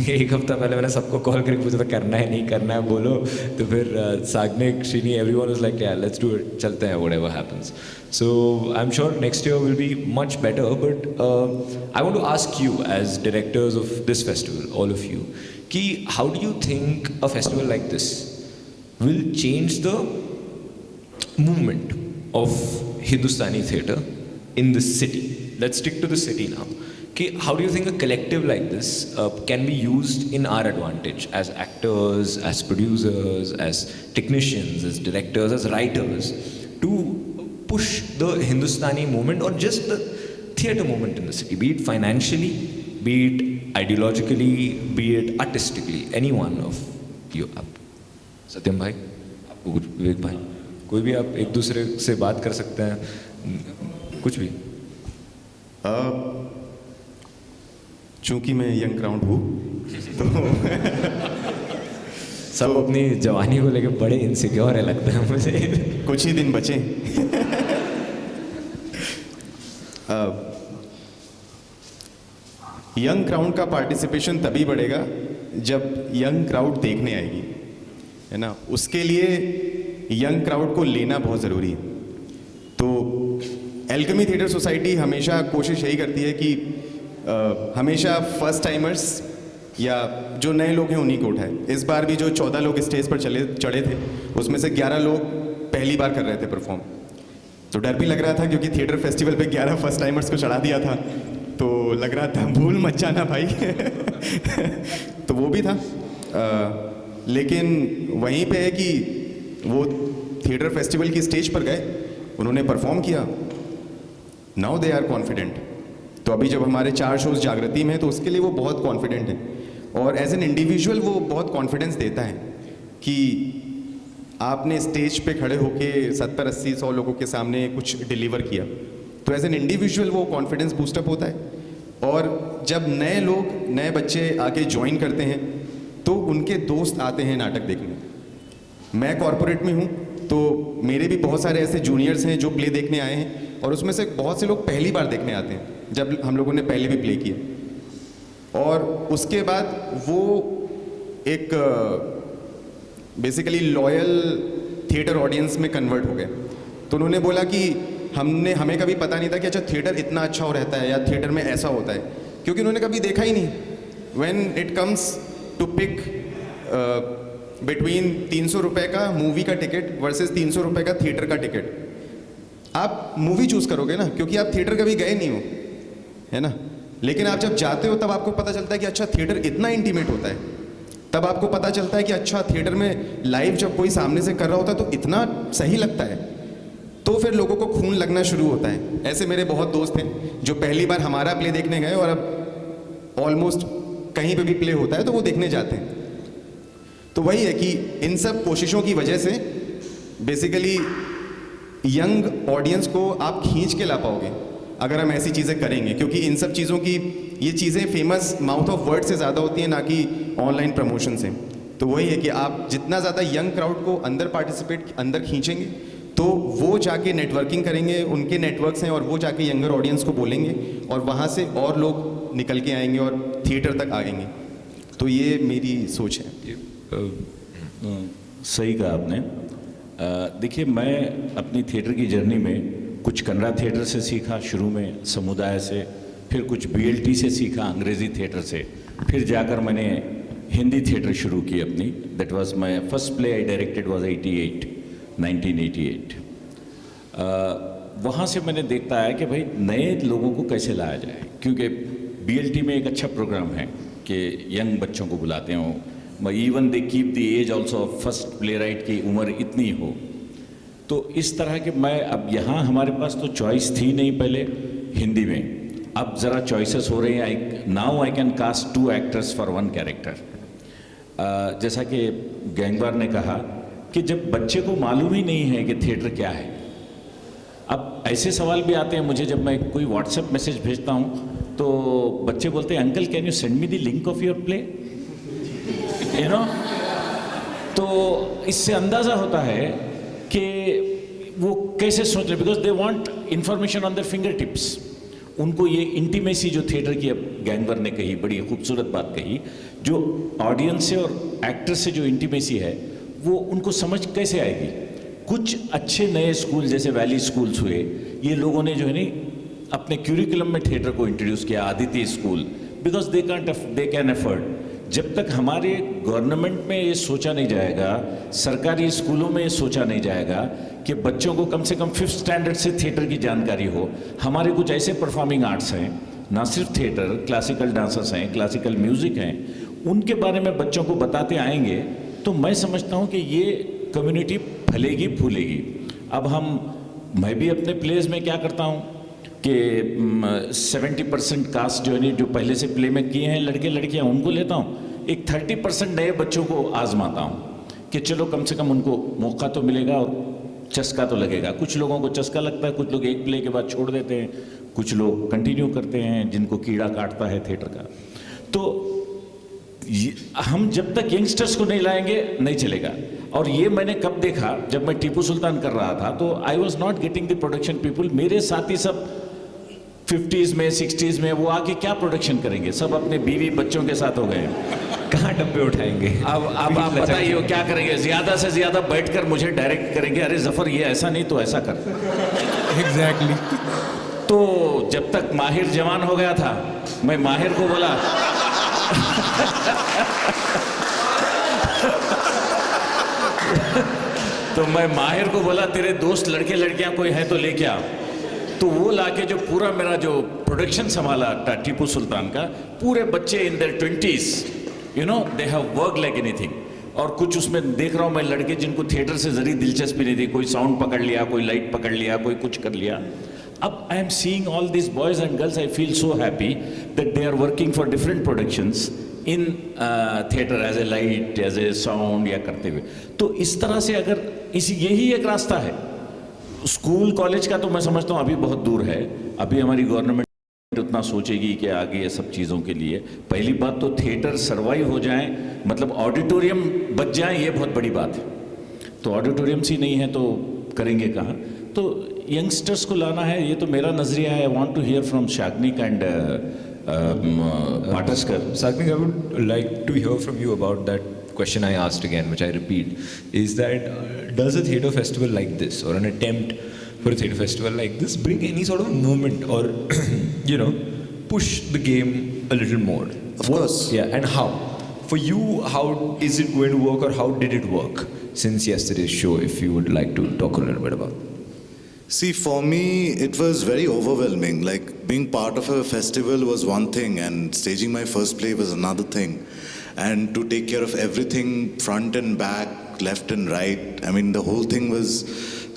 Speaker 1: एक हफ्ता पहले मैंने सबको कॉल करके पूछा था करना है नहीं करना है बोलो, तो फिर Sagnik, Srini, everyone was like या लेट्स डू इट, चलते हैं whatever happens. So I'm sure next year will be much better, but I want to ask you as directors of this festival, all of you, कि how do you think a festival like this will change the movement of Hindustani theatre in this city? Let's stick to the city now. How do you think a collective like this can be used in our advantage as actors, as producers, as technicians, as directors, as writers, to push the Hindustani movement or just the theatre movement in the city, be it financially, be it ideologically, be it artistically, any one of you. सत्यम भाई, विवेक भाई, कोई भी आप एक दूसरे से बात कर सकते हैं, कुछ भी.
Speaker 3: चूंकि मैं यंग क्राउड हूँ
Speaker 1: सब अपनी जवानी को लेकर बड़े इनसिक्योर है लगता है मुझे।
Speaker 3: कुछ ही दिन बचे। यंग क्राउड का पार्टिसिपेशन तभी बढ़ेगा जब यंग क्राउड देखने आएगी, है ना। उसके लिए यंग क्राउड को लेना बहुत ज़रूरी है। तो एल्केमी थिएटर सोसाइटी हमेशा कोशिश यही करती है कि हमेशा फर्स्ट टाइमर्स या जो नए लोग हैं उन्हीं को उठाए। इस बार भी जो 14 लोग स्टेज पर चढ़े थे उसमें से 11 लोग पहली बार कर रहे थे परफॉर्म। तो डर भी लग रहा था क्योंकि थिएटर फेस्टिवल पे 11 फर्स्ट टाइमर्स को चढ़ा दिया था, तो लग रहा था भूल मत जाना भाई। तो वो भी था। लेकिन वहीं पे है कि वो थिएटर फेस्टिवल की स्टेज पर गए, उन्होंने परफॉर्म किया, नाउ दे आर कॉन्फिडेंट। तो अभी जब हमारे 4 शोज जागृति में हैं तो उसके लिए वो बहुत कॉन्फिडेंट है, और एज एन इंडिविजुअल वो बहुत कॉन्फिडेंस देता है कि आपने स्टेज पे खड़े होके 70, 80, 100 लोगों के सामने कुछ डिलीवर किया, तो एज एन इंडिविजुअल वो कॉन्फिडेंस बूस्टअप होता है। और जब नए लोग, नए बच्चे आके ज्वाइन करते हैं तो उनके दोस्त आते हैं नाटक देखने। मैं कॉरपोरेट में हूँ तो मेरे भी बहुत सारे ऐसे जूनियर्स हैं जो प्ले देखने आए हैं, और उसमें से बहुत से लोग पहली बार देखने आते हैं जब हम लोगों ने पहले भी प्ले किया। और उसके बाद वो एक बेसिकली लॉयल थिएटर ऑडियंस में कन्वर्ट हो गए। तो उन्होंने बोला कि हमें कभी पता नहीं था कि अच्छा थिएटर इतना अच्छा हो रहता है या थिएटर में ऐसा होता है, क्योंकि उन्होंने कभी देखा ही नहीं। When it comes to pick between 300 रुपये का मूवी का टिकट वर्सेस 300 रुपये का थिएटर का टिकट, आप मूवी चूज करोगे ना, क्योंकि आप थिएटर कभी गए नहीं हो, है ना। लेकिन आप जब जाते हो तब आपको पता चलता है कि अच्छा थिएटर इतना इंटीमेट होता है, तब आपको पता चलता है कि अच्छा थिएटर में लाइव जब कोई सामने से कर रहा होता है तो इतना सही लगता है। तो फिर लोगों को खून लगना शुरू होता है। ऐसे मेरे बहुत दोस्त हैं जो पहली बार हमारा प्ले देखने गए और अब ऑलमोस्ट कहीं पे भी प्ले होता है तो वो देखने जाते हैं। तो वही है कि इन सब कोशिशों की वजह से बेसिकली यंग ऑडियंस को आप खींच के ला पाओगे अगर हम ऐसी चीज़ें करेंगे, क्योंकि इन सब चीज़ों की ये चीज़ें फेमस माउथ ऑफ वर्ड से ज़्यादा होती हैं, ना कि ऑनलाइन प्रमोशन से। तो वही है कि आप जितना ज़्यादा यंग क्राउड को अंदर खींचेंगे तो वो जाके नेटवर्किंग करेंगे, उनके नेटवर्क्स हैं, और वो जाके यंगर ऑडियंस को बोलेंगे और वहाँ से और लोग निकल के आएंगे और थिएटर तक आएंगे। तो ये मेरी सोच है।
Speaker 2: सही कहा आपने। देखिए, मैं अपनी थिएटर की जर्नी में कुछ कन्नड़ा थिएटर से सीखा शुरू में, समुदाय से, फिर कुछ BLT से सीखा, अंग्रेज़ी थिएटर से, फिर जाकर मैंने हिंदी थिएटर शुरू की अपनी। That was my first play I directed was 1988। वहाँ से मैंने देखता है कि भाई नए लोगों को कैसे लाया जाए, क्योंकि BLT में एक अच्छा प्रोग्राम है कि यंग बच्चों को बुलाते हों, even they keep the age also of first play right की उम्र इतनी हो। तो इस तरह के मैं अब यहाँ हमारे पास तो चॉइस थी नहीं पहले हिंदी में, अब ज़रा चॉइसेस हो रही हैं। Now I can cast 2 actors for 1 character. जैसा कि गैंगवार ने कहा कि जब बच्चे को मालूम ही नहीं है कि थिएटर क्या है, अब ऐसे सवाल भी आते हैं मुझे जब मैं कोई व्हाट्सएप मैसेज भेजता हूँ तो बच्चे बोलते हैं uncle can you send me the link of your play, you know. तो इससे अंदाज़ा होता है कि वो कैसे सोच रहे, because they want information on their finger tips. उनको ये इंटीमेसी जो थिएटर की अब गैंगवर ने कही, बड़ी खूबसूरत बात कही, जो ऑडियंस से और एक्टर से जो इंटीमेसी है वो उनको समझ कैसे आएगी। कुछ अच्छे नए स्कूल जैसे वैली स्कूल्स हुए, ये लोगों ने जो है नहीं अपने क्यूरिकुलम में थिएटर को इंट्रोड्यूस किया, Aditya school, because they can afford. जब तक हमारे गवर्नमेंट में ये सोचा नहीं जाएगा, सरकारी स्कूलों में ये सोचा नहीं जाएगा कि बच्चों को कम से कम 5th स्टैंडर्ड से थिएटर की जानकारी हो। हमारे कुछ ऐसे परफॉर्मिंग आर्ट्स हैं, ना सिर्फ थिएटर, क्लासिकल डांसर्स हैं, क्लासिकल म्यूज़िक हैं, उनके बारे में बच्चों को बताते आएंगे तो मैं समझता हूँ कि ये कम्युनिटी फलेगी फूलेगी। अब मैं भी अपने प्लेज में क्या करता हूँ कि 70% कास्ट जो है जो पहले से प्ले में किए हैं लड़के लड़कियां, उनको लेता हूँ, एक 30% नए बच्चों को आजमाता हूँ कि चलो कम से कम उनको मौका तो मिलेगा और चस्का तो लगेगा। कुछ लोगों को चस्का लगता है, कुछ लोग एक प्ले के बाद छोड़ देते हैं, कुछ लोग कंटिन्यू करते हैं जिनको कीड़ा काटता है थिएटर का। तो हम जब तक यंगस्टर्स को नहीं लाएंगे नहीं चलेगा। और ये मैंने कब देखा, जब मैं टीपू सुल्तान कर रहा था तो I was not getting the production people. मेरे साथी सब 50s में 60s में, वो आके क्या प्रोडक्शन करेंगे, सब अपने बीवी बच्चों के साथ हो गए हैं।
Speaker 1: कहाँ डब्बे उठाएंगे?
Speaker 2: अब आप बताइए वो क्या करेंगे, ज्यादा से ज्यादा बैठकर मुझे डायरेक्ट करेंगे, अरे जफर ये ऐसा नहीं तो ऐसा कर।
Speaker 4: Exactly.
Speaker 2: तो जब तक माहिर जवान हो गया था, मैं माहिर को बोला तो मैं माहिर को बोला तेरे दोस्त लड़के लड़कियां कोई है तो लेके आ। तो वो लाके जो पूरा मेरा जो प्रोडक्शन संभाला टीपू सुल्तान का, पूरे बच्चे in their 20s, you know, they have work like anything. और कुछ उसमें देख रहा हूं मैं लड़के जिनको थिएटर से जरी दिलचस्पी नहीं थी, कोई साउंड पकड़ लिया, कोई लाइट पकड़ लिया, कोई कुछ कर लिया। अब I am seeing all this boys and girls, I feel so happy that they are working for different productions in theatre as a light, as a sound या करते हुए। तो इस तरह से अगर यही एक रास्ता है। स्कूल कॉलेज का तो मैं समझता हूँ अभी बहुत दूर है। अभी हमारी गवर्नमेंट उतना सोचेगी कि आगे ये सब चीज़ों के लिए, पहली बात तो थिएटर सर्वाइव हो जाए, मतलब ऑडिटोरियम बच जाए, ये बहुत बड़ी बात है। तो ऑडिटोरियम्स ही नहीं है तो करेंगे कहाँ? तो यंगस्टर्स को लाना है, ये तो मेरा नज़रिया है। I want to hear from Shagnik and Pataskar.
Speaker 1: Sagnik, I would like to hear from you about that question I asked again, which I repeat, is that does a theatre festival like this, or an attempt for a theatre festival like this, bring any sort of movement or, you know, push the game a little more?
Speaker 6: Of course.
Speaker 1: Yeah, and how? For you, how is it going to work, or how did it work since yesterday's show, if you would like to talk a little bit about it?
Speaker 6: See, for me, it was very overwhelming. Like, being part of a festival was one thing, and staging my first play was another thing. And to take care of everything, front and back, left and right, I mean, the whole thing was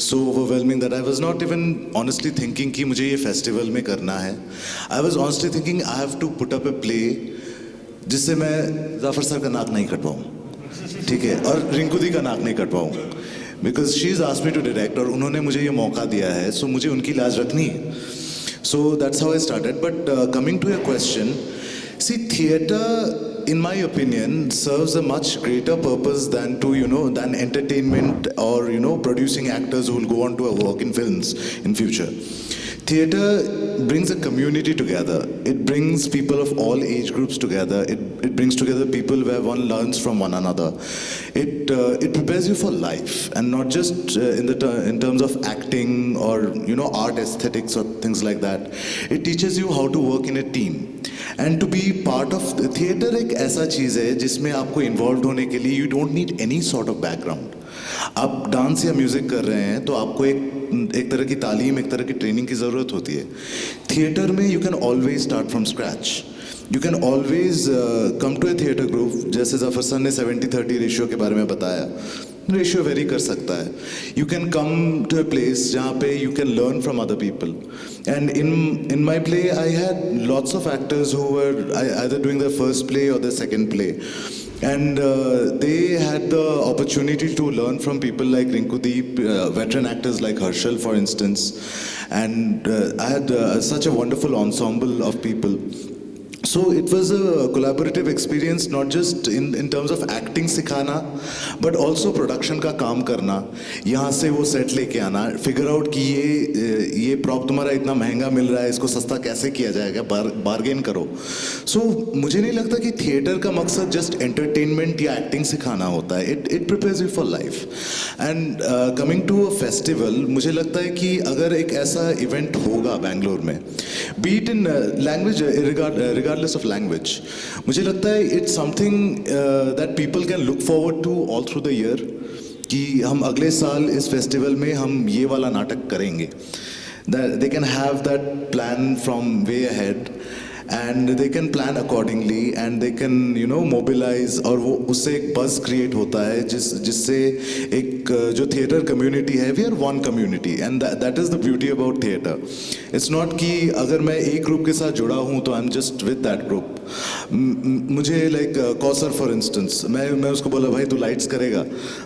Speaker 6: so overwhelming that I was not even honestly thinking कि मुझे ये festival में करना है. I was honestly thinking I have to put up a play जिससे मैं Jafar sir का नाक नहीं कटवाऊँ, ठीक है, और रिंकू दी का नाक नहीं कटवाऊँ. Because she's asked me to direct और उन्होंने मुझे ये मौका दिया है, so मुझे उनकी लाज रखनी है. So that's how I started. But coming to your question, see, theatre, in my opinion, serves a much greater purpose than to, you know, than entertainment or, you know, producing actors who will go on to work in films in future. Theatre brings a community together. It brings people of all age groups together. It brings together people where one learns from one another. It prepares you for life, and not just in terms of acting or, you know, art aesthetics or things like that. It teaches you how to work in a team. And to be part of the theatre एक ऐसा चीज़ है जिसमें आपको involved होने के लिए you don't need any sort of background. आप dance या म्यूज़िक कर रहे हैं तो आपको एक तरह की तालीम, एक तरह की ट्रेनिंग की ज़रूरत होती है. थिएटर में you can always start from scratch. You can always come to a theatre group. जैसे जफर सर ने 70-30 रेशियो के बारे में बताया, रेशियो वेरी कर सकता है. You can come to a place जहाँ पे you can learn from other people. And in my play, I had lots of actors who were either doing their first play or their second play. And they had the opportunity to learn from people like Rinku Deep, veteran actors like Harshal, for instance. And I had such a wonderful ensemble of people. So it was a collaborative experience, not just in terms of acting सिखाना, but also production का काम करना. यहाँ से वो set लेके आना, figure out कि ये prop तुम्हारा इतना महंगा मिल रहा है, इसको सस्ता कैसे किया जाएगा, बार्गेन करो. So मुझे नहीं लगता कि थिएटर का मकसद just entertainment या acting सिखाना होता है. It prepares you for life. And coming to a festival, मुझे लगता है कि अगर एक ऐसा event होगा बैंगलोर में, be it in language, regardless of language, मुझे लगता है it's something that people can look forward to all through the year, कि हम अगले साल इस फेस्टिवल में हम ये वाला नाटक करेंगे. That they can have that plan from way ahead. And they can plan accordingly and they can you know mobilise, और वो उससे एक बज़ क्रिएट होता है जिससे एक जो थिएटर कम्युनिटी है, we are one community and that is the beauty about theatre. It's not कि अगर मैं एक ग्रुप के साथ जुड़ा हूँ तो I am just with that group. मुझे लाइक कौसर फॉर इंस्टेंस, मैं उसको बोला भाई तू लाइट्स करेगा,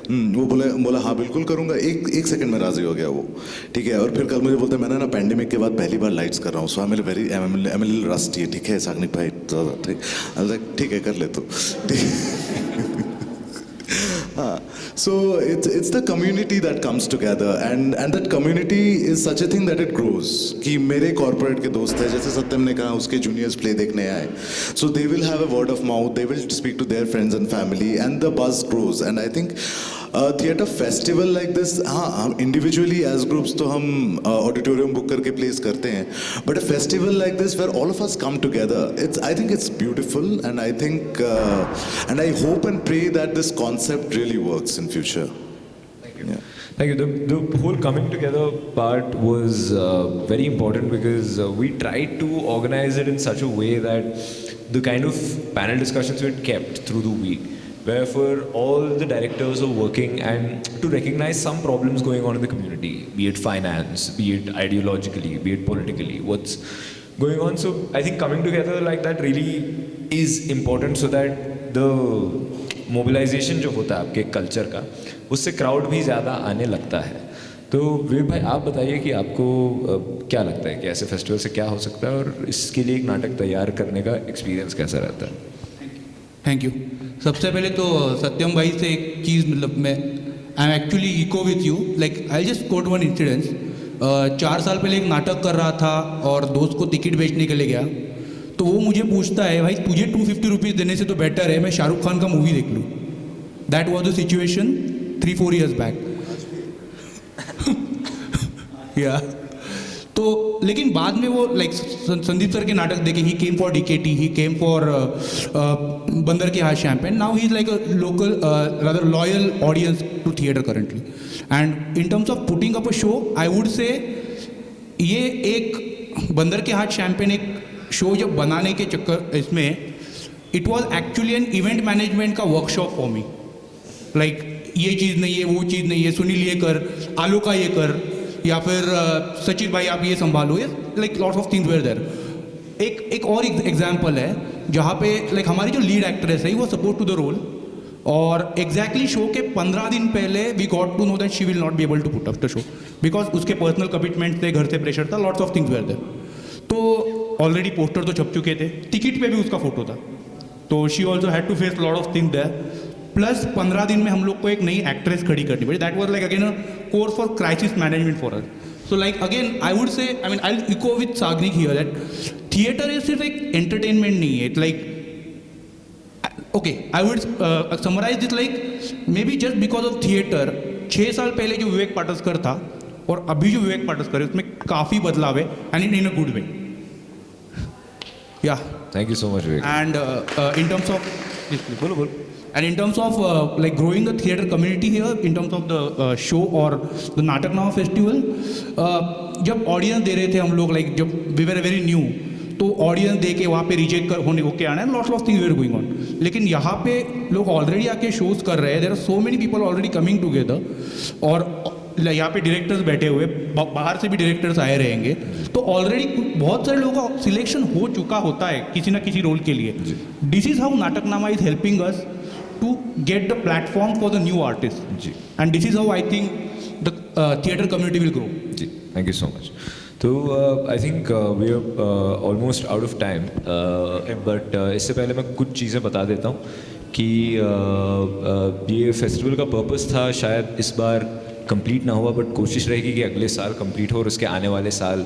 Speaker 6: वो बोला हाँ बिल्कुल करूँगा, एक सेकंड में राजी हो गया वो, ठीक है. और फिर कल मुझे बोलते हैं मैंने ना पैंडेमिक के बाद पहली बार लाइट्स कर रहा हूँ, सो आई एम लिटिल रस्टी, ठीक है सागनिक भाई, ठीक है कर ले तू. So it's the community that comes together and that community is such a thing that it grows. कि मेरे corporate के दोस्त हैं, जैसे सत्यम ने कहा उसके juniors play देखने आए, so they will have a word of mouth, they will speak to their friends and family and the buzz grows. And I think theatre festival like this, हाँ हम इंडिविजुअली एज ग्रुप्स तो हम auditorium book करके place करते हैं, but a festival like this where all of us come together, it's I think it's beautiful and I think and I hope and pray that this concept really works in future.
Speaker 1: Thank you. The whole coming together part was very important because we tried to organize it in such a way that the kind of panel discussions we had kept through the week, where for all the directors are working and to recognize some problems going on in the community, be it finance, be it ideologically, be it politically, what's going on. So I think coming together like that really is important so that the mobilization जो होता है आपके culture का, उससे crowd भी ज़्यादा आने लगता है. तो विवेक भाई आप बताइए कि आपको क्या लगता है कि ऐसे फेस्टिवल से क्या हो सकता है और इसके लिए एक नाटक तैयार करने का एक्सपीरियंस कैसा रहता है?
Speaker 5: Thank you. सबसे पहले तो सत्यम भाई से एक चीज़, मतलब मैं I am actually echo with you, like I just quote one incidence. 4 साल पहले एक नाटक कर रहा था और दोस्त को टिकट बेचने के लिए गया, तो वो मुझे पूछता है भाई तुझे 250 रुपीज़ देने से तो बेटर है मैं शाहरुख खान का मूवी देख लूँ. That was the situation 3-4 years back. या तो लेकिन बाद में वो लाइक संदीप सर के नाटक देखे, he came for DKT, he came for बंदर के हाथ champagne. Now he is like a local rather loyal audience to theatre currently. And in terms of putting up a show I would say ये एक बंदर के हाथ champagne एक show जब बनाने के चक्कर इसमें it was actually an event management का वर्कशॉप फॉर मी. लाइक ये चीज़ नहीं है, वो चीज़ नहीं है, सुनील ये कर, आलू का ये कर, या फिर सचिन भाई आप ये संभालो, ये like lots of things were there. एक और एग्जांपल है जहाँ पे लाइक हमारी जो लीड एक्ट्रेस है वो सपोर्ट टू द रोल, और एग्जैक्टली शो के 15 दिन पहले we got to know that she will not be able to put up the show because उसके पर्सनल कमिटमेंट थे, घर से प्रेशर था, lots of things were there. तो ऑलरेडी पोस्टर तो छप चुके थे, टिकट पे भी उसका फोटो था, तो she also had to face lot of things there. Plus 15 दिन में हम लोग को एक नई एक्ट्रेस खड़ी करनी पड़ी. That was like again a course for crisis management for us. So like again I would say, I mean I echo with Sagnik here that theatre is सिर्फ एक एंटरटेनमेंट नहीं है. It like okay I would summarise this like maybe just because of theatre 6 साल पहले जो विवेक पाटस्कर था और अभी जो विवेक पाटस्कर है उसमें काफ़ी बदलाव है, and in a good way. Yeah
Speaker 1: thank you so much Vivek.
Speaker 5: And in terms of बोलो. And in terms of like growing the theatre community here, in terms of the show or the Natak Nama festival, जब audience दे रहे थे हम लोग, like जब we were very new, तो audience दे के वहाँ पे रिजेक्ट होने होके आना है, lots of things were going on. लेकिन यहाँ पे लोग ऑलरेडी आके शोज कर रहे हैं, there are so many people already coming together, और यहाँ पे डायरेक्टर्स बैठे हुए, बाहर से भी डायरेक्टर्स आए रहेंगे, तो ऑलरेडी बहुत सारे लोगों का सिलेक्शन हो चुका होता है किसी ना किसी रोल के लिए. This is how Natakanama is helping us to get the platform for the new artists.
Speaker 1: जी.
Speaker 5: And this is how I think the theatre community will grow.
Speaker 1: जी, thank you so much. तो I think we are almost out of time, but इससे पहले मैं कुछ चीज़ें बता देता हूँ कि ये फेस्टिवल का पर्पस था शायद इस बार कंप्लीट ना हुआ, बट कोशिश रहेगी कि अगले साल कंप्लीट हो और उसके आने वाले साल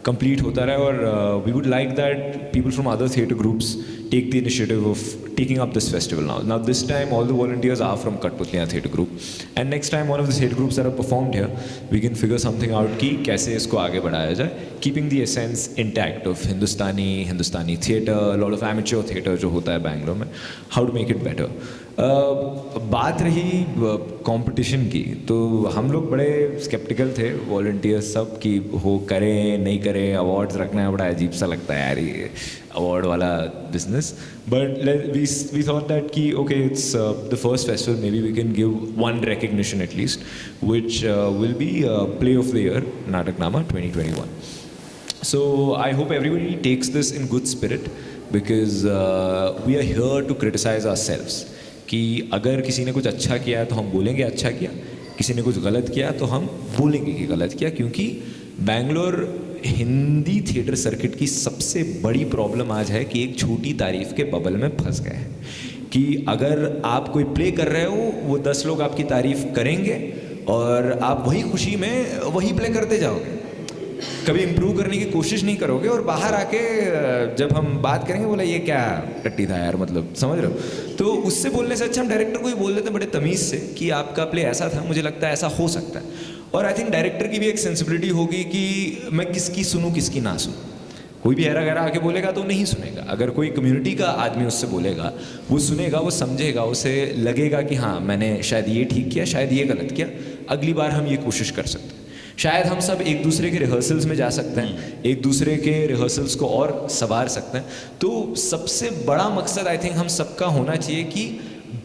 Speaker 1: कंप्लीट होता रहे. और we would like that people from other theatre groups take the initiative of taking up this festival now. Now this time all the volunteers are from Katputliya Theatre Group, and next time one of the theatre groups that have performed here, we can figure something out कि कैसे इसको आगे बढ़ाया जाए, keeping the essence intact of Hindustani theatre, a lot of amateur theatre जो होता है बैंगलोर में, how to make it better. बात रही कंपटीशन की, तो हम लोग बड़े स्केप्टिकल थे वॉल्टियर्स सब कि हो करें नहीं करें, अवार्ड्स रखना है बड़ा अजीब सा लगता है यार, ये award wala business. But we thought that ki okay, it's the first festival, maybe we can give one recognition at least, which will be Play of the Year Nataknama 2021. So I hope everybody takes this in good spirit, because we are here to criticize ourselves. कि अगर किसी ने कुछ अच्छा किया है तो हम बोलेंगे अच्छा किया, किसी ने कुछ गलत किया तो हम बोलेंगे कि गलत किया, क्योंकि बैंगलोर हिंदी थिएटर सर्किट की सबसे बड़ी प्रॉब्लम आज है कि एक छोटी तारीफ के बबल में फंस गए हैं कि अगर आप कोई प्ले कर रहे हो, वो 10 लोग आपकी तारीफ करेंगे और आप वही खुशी में वही प्ले करते जाओगे, कभी इम्प्रूव करने की कोशिश नहीं करोगे, और बाहर आके जब हम बात करेंगे बोला ये क्या टट्टी था यार, मतलब समझ रहे हो। तो उससे बोलने से अच्छा हम डायरेक्टर को ही बोल देते हैं बड़े तमीज़ से कि आपका प्ले ऐसा था, मुझे लगता है ऐसा हो सकता है। और आई थिंक डायरेक्टर की भी एक सेंसिबिलिटी होगी कि मैं किसकी सुनूं किसकी ना सुनूं। कोई भी हैरा गहरा आके बोलेगा तो नहीं सुनेगा, अगर कोई कम्युनिटी का आदमी उससे बोलेगा वो सुनेगा, वो समझेगा, उसे लगेगा कि हाँ मैंने शायद ये ठीक किया, शायद ये गलत किया, अगली बार हम ये कोशिश कर सकते हैं। शायद हम सब एक दूसरे के रिहर्सल्स में जा सकते हैं, एक दूसरे के रिहर्सल्स को और संवार सकते हैं। तो सबसे बड़ा मकसद आई थिंक हम सबका होना चाहिए कि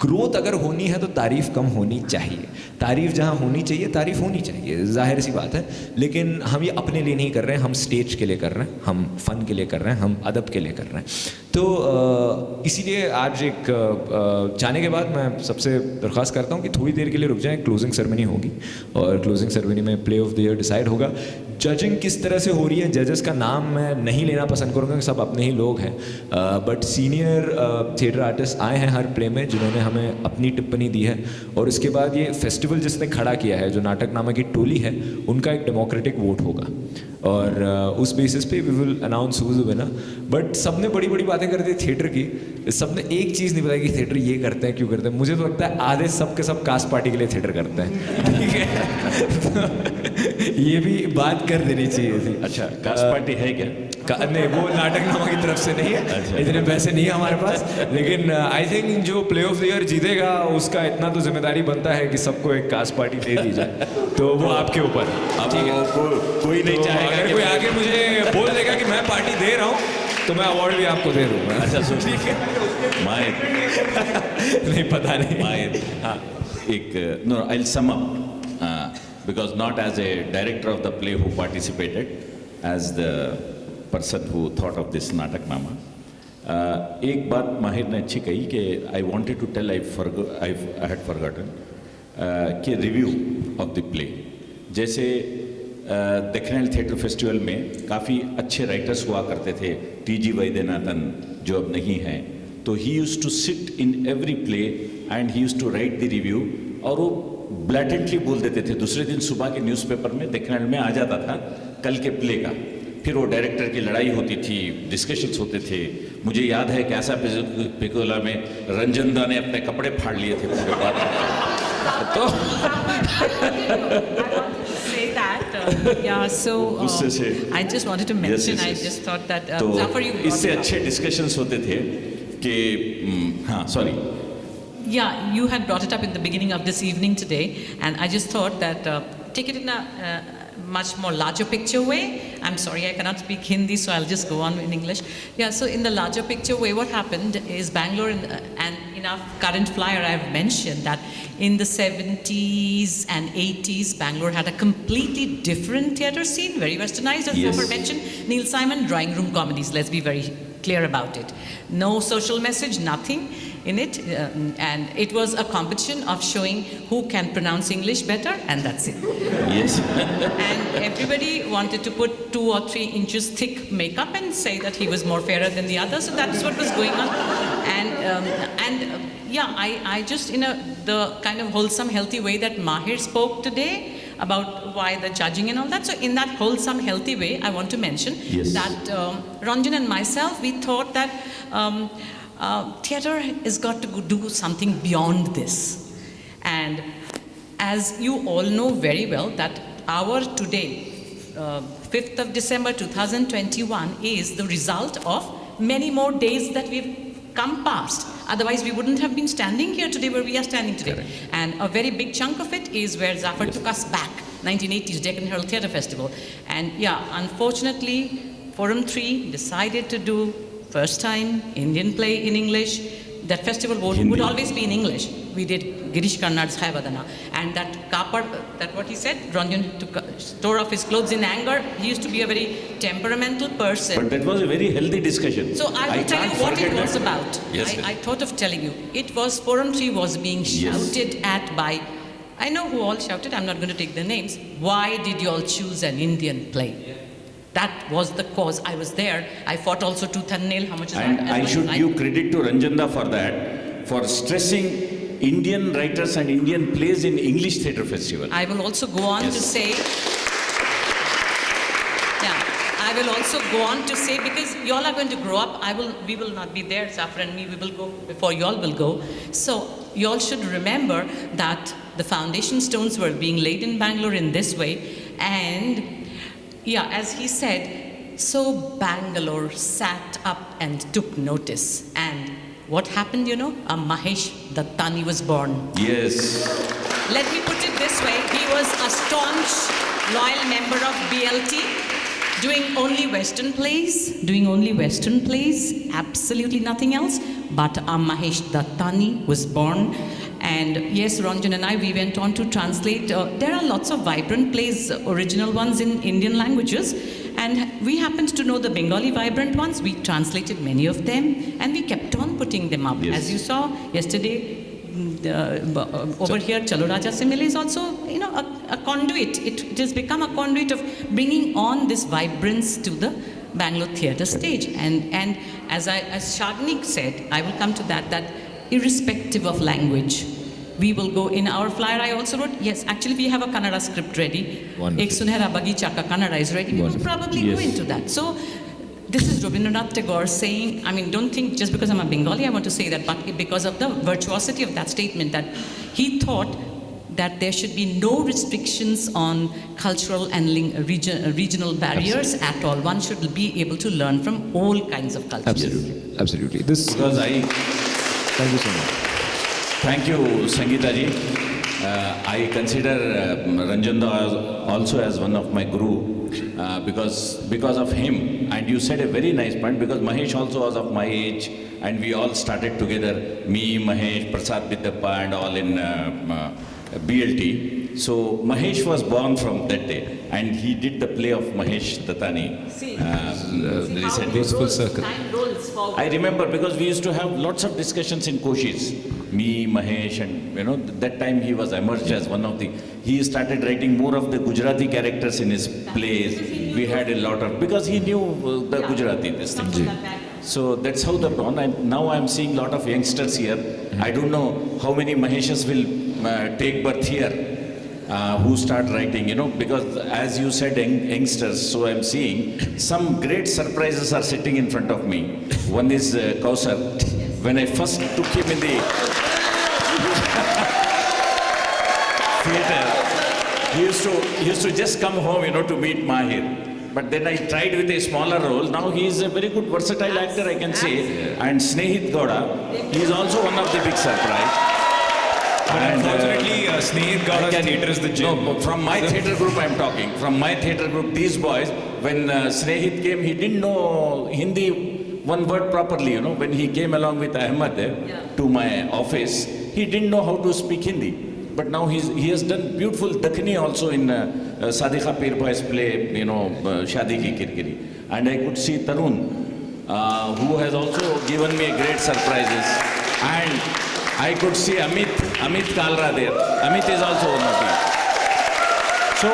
Speaker 1: ग्रोथ अगर होनी है तो तारीफ़ कम होनी चाहिए, तारीफ़ जहाँ होनी चाहिए तारीफ़ होनी चाहिए, जाहिर सी बात है। लेकिन हम ये अपने लिए नहीं कर रहे हैं, हम स्टेज के लिए कर रहे हैं, हम फ़न के लिए कर रहे हैं, हम अदब के लिए कर रहे हैं। तो इसीलिए आज एक जाने के बाद मैं सबसे दरख्वास्त करता हूँ कि थोड़ी देर के लिए रुक जाएं, क्लोजिंग सेरेमनी होगी और क्लोजिंग सेरेमनी में play of the year decide होगा। जजिंग किस तरह से हो रही है, जजेस का नाम मैं नहीं लेना पसंद करूँगा, सब अपने ही लोग हैं, बट सीनियर थिएटर आर्टिस्ट आए हैं हर प्ले में जिन्होंने हमें अपनी टिप्पणी दी है। और उसके बाद ये फेस्टिवल जिसने खड़ा किया है, जो नाटकनामा की टोली है, उनका एक डेमोक्रेटिक वोट होगा और उस बेसिस पे we will announce who is the winner. But सबने बड़ी बड़ी बातें कर दी थिएटर की, सबने एक चीज़ नहीं बताई कि थिएटर ये करते हैं क्यों करते हैं। मुझे तो लगता है आधे सब के सब कास्ट पार्टी के लिए थिएटर करते हैं, ठीक है। ये भी बात कर देनी चाहिए थी।
Speaker 2: अच्छा, कास्ट पार्टी है क्या?
Speaker 1: नहीं, वो नाटकनामा की तरफ से नहीं है, इतने पैसे नहीं है हमारे पास, लेकिन आई थिंक जो प्ले ऑफ द ईयर जीतेगा उसका इतना तो जिम्मेदारी बनता है कि सबको एक कास्ट पार्टी दे दी जाए, तो वो आपके ऊपर है, ठीक है।
Speaker 2: कोई नहीं
Speaker 1: तो
Speaker 2: चाहेगा
Speaker 1: अगर कोई आगे मुझे बोल देगा कि मैं पार्टी दे रहा हूँ तो मैं अवार्ड भी आपको दे दूँगा।
Speaker 2: अच्छा सुन,
Speaker 1: ठीक है।
Speaker 2: माहिर
Speaker 1: नहीं पता नहीं।
Speaker 2: माहिर, हाँ, एक no I will sum up because not as a director of the play who participated, as the person who thought of this Natakanama. एक बात माहिर ने अच्छी कही कि I wanted to tell, I had forgotten कि रिव्यू ऑफ द प्ले, जैसे Dakshin theatre festival में काफ़ी अच्छे राइटर्स हुआ करते थे, T.G. वैद्यनाथन जो अब नहीं हैं, तो he used to sit in every play and he used to write the review, और वो ब्लैटेंटली बोल देते थे। दूसरे दिन सुबह के न्यूज़पेपर में दक्षिण में आ जाता था कल के प्ले का, फिर वो डायरेक्टर की लड़ाई होती थी, डिस्कशंस होते थे। मुझे याद है कि ऐसा पिकोला में रंजन दा ने अपने कपड़े फाड़ लिए थे पूरे बाद। तो
Speaker 7: say that yeah, so
Speaker 2: उससे से
Speaker 7: I just wanted to mention,
Speaker 2: Yes, yes, yes.
Speaker 7: I just thought that
Speaker 2: तो
Speaker 7: Zafar, you brought
Speaker 2: इससे
Speaker 7: it up.
Speaker 2: अच्छे डिस्कशंस होते थे कि हाँ sorry,
Speaker 7: Yeah, you had brought it up in the beginning of this evening today, and I just thought that take it in a much more larger picture way. I'm sorry, I cannot speak Hindi, so I'll just go on in English. Yeah, so in the larger picture way, what happened is Bangalore, and in our current flyer, I have mentioned that in the 70s and 80s, Bangalore had a completely different theatre scene, very westernized, as
Speaker 2: Yes.
Speaker 7: Zafar mentioned. Neil Simon, drawing room comedies, let's be very clear about it. No social message, nothing in it, and it was a competition of showing who can pronounce English better, and that's it.
Speaker 2: Yes
Speaker 7: And everybody wanted to put 2 or 3 inches thick makeup and say that he was more fairer than the others, so that's what was going on. And yeah, I just in the kind of wholesome, healthy way that Mahir spoke today about why the judging and all that. So in that wholesome, healthy way, I want to mention
Speaker 2: Yes.
Speaker 7: that Ranjan and myself, we thought that theatre has got to do something beyond this. And as you all know very well, that our today, 5th of December 2021, is the result of many more days that we've come past. Otherwise, we wouldn't have been standing here today where we are standing today.
Speaker 2: Correct.
Speaker 7: And a very big chunk of it is where Zafar took us back, 1980s Deccan Herald Theatre Festival. And yeah, unfortunately, Forum 3 decided to do first time Indian play in English. That festival would
Speaker 2: Hindi.
Speaker 7: always be in English. We did Girish Karnad's Hai Vadana. And that kapad, that what he said, Ranjan tore off his clothes in anger. He used to be a very temperamental person.
Speaker 2: But that was a very healthy discussion.
Speaker 7: So I will tell you
Speaker 2: can't
Speaker 7: what it
Speaker 2: forget
Speaker 7: was
Speaker 2: that.
Speaker 7: about.
Speaker 2: Yes,
Speaker 7: I thought of telling you. It was, Forum 3 was being shouted at by, I know who all shouted, I'm not going to take their names. Why did you all choose an Indian play? That was the cause. I was there. I fought also tooth and nail. How much is
Speaker 2: And
Speaker 7: that?
Speaker 2: I should give credit to Ranjanda for that, for stressing Indian writers and Indian plays in English Theatre Festival.
Speaker 7: I will also go on to say, I will also go on to say, because you all are going to grow up, we will not be there, Zafar and me, we will go before you all will go. So you all should remember that the foundation stones were being laid in Bangalore in this way. And yeah, as he said, so Bangalore sat up and took notice. And what happened, you know? A Mahesh Dattani was born.
Speaker 2: Yes.
Speaker 7: Let me put it this way. He was a staunch, loyal member of BLT, doing only Western plays, absolutely nothing else. But a Mahesh Dattani was born. And yes, Ranjan and I, we went on to translate. There are lots of vibrant plays, original ones in Indian languages. And we happened to know the Bengali vibrant ones. We translated many of them. And we kept on putting them up.
Speaker 2: Yes.
Speaker 7: As you saw yesterday, over here, Chalo Raja Simile is also, you know, a conduit. It has become a conduit of bringing on this vibrance to the Bangalore theatre stage. And as Shagnik said, I will come to that irrespective of language, we will go in our flyer. I also wrote, yes, actually we have a Kannada script ready.
Speaker 1: Wonderful.
Speaker 7: Ek Sunehra Bagicha Ka Kannada is ready. We will probably go into that. So this is Rabindranath Tagore saying, I mean, don't think just because I'm a Bengali I want to say that, but because of the virtuosity of that statement, that he thought that there should be no restrictions on cultural and regional barriers at all. One should be able to learn from all kinds of cultures.
Speaker 1: Absolutely, absolutely. This.
Speaker 2: Because
Speaker 1: Thank you so much.
Speaker 2: Thank you, Sangeeta ji. I consider Ranjanda also as one of my guru because of him. And you said a very nice point, because Mahesh also was of my age, and we all started together, me, Mahesh, Prasad Biddappa and all in BLT. So Mahesh was born from that day, and he did the play of Mahesh Dattani recently.
Speaker 1: goes full circle.
Speaker 7: Time rolls forward.
Speaker 2: I remember, because we used to have lots of discussions in Koshis, me, Mahesh, and you know, that time he was emerged as one of the, he started writing more of the Gujarati characters in his plays. We had a lot of, because he knew the Gujarati, this thing. So that's how the dawn. Now I'm seeing a lot of youngsters here. I don't know how many Maheshas will take birth here, who start writing, you know, because as you said, youngsters, so I'm seeing some great surprises are sitting in front of me. One is Kausar. When I first took him in the theatre, he used to just come home, you know, to meet Mahir. But then I tried with a smaller role. Now he is a very good versatile actor, I can say. And Snehit Gowda, he is also one of the big surprise.
Speaker 1: But unfortunately, Snehit Gowda's theatre is the gym.
Speaker 2: No, from my theatre group I'm talking. From my theatre group, these boys, when Snehit came, he didn't know Hindi one word properly, you know. When he came along with Ahmed to my office, he didn't know how to speak Hindi. But now he has done beautiful Dakhini also in Sadiqa Pir Bhai's play, you know, Shadi Ki Kirkiri. And I could see Tarun, who has also given me great surprises. And I could see Amit Kalra there. Amit is also one of these. So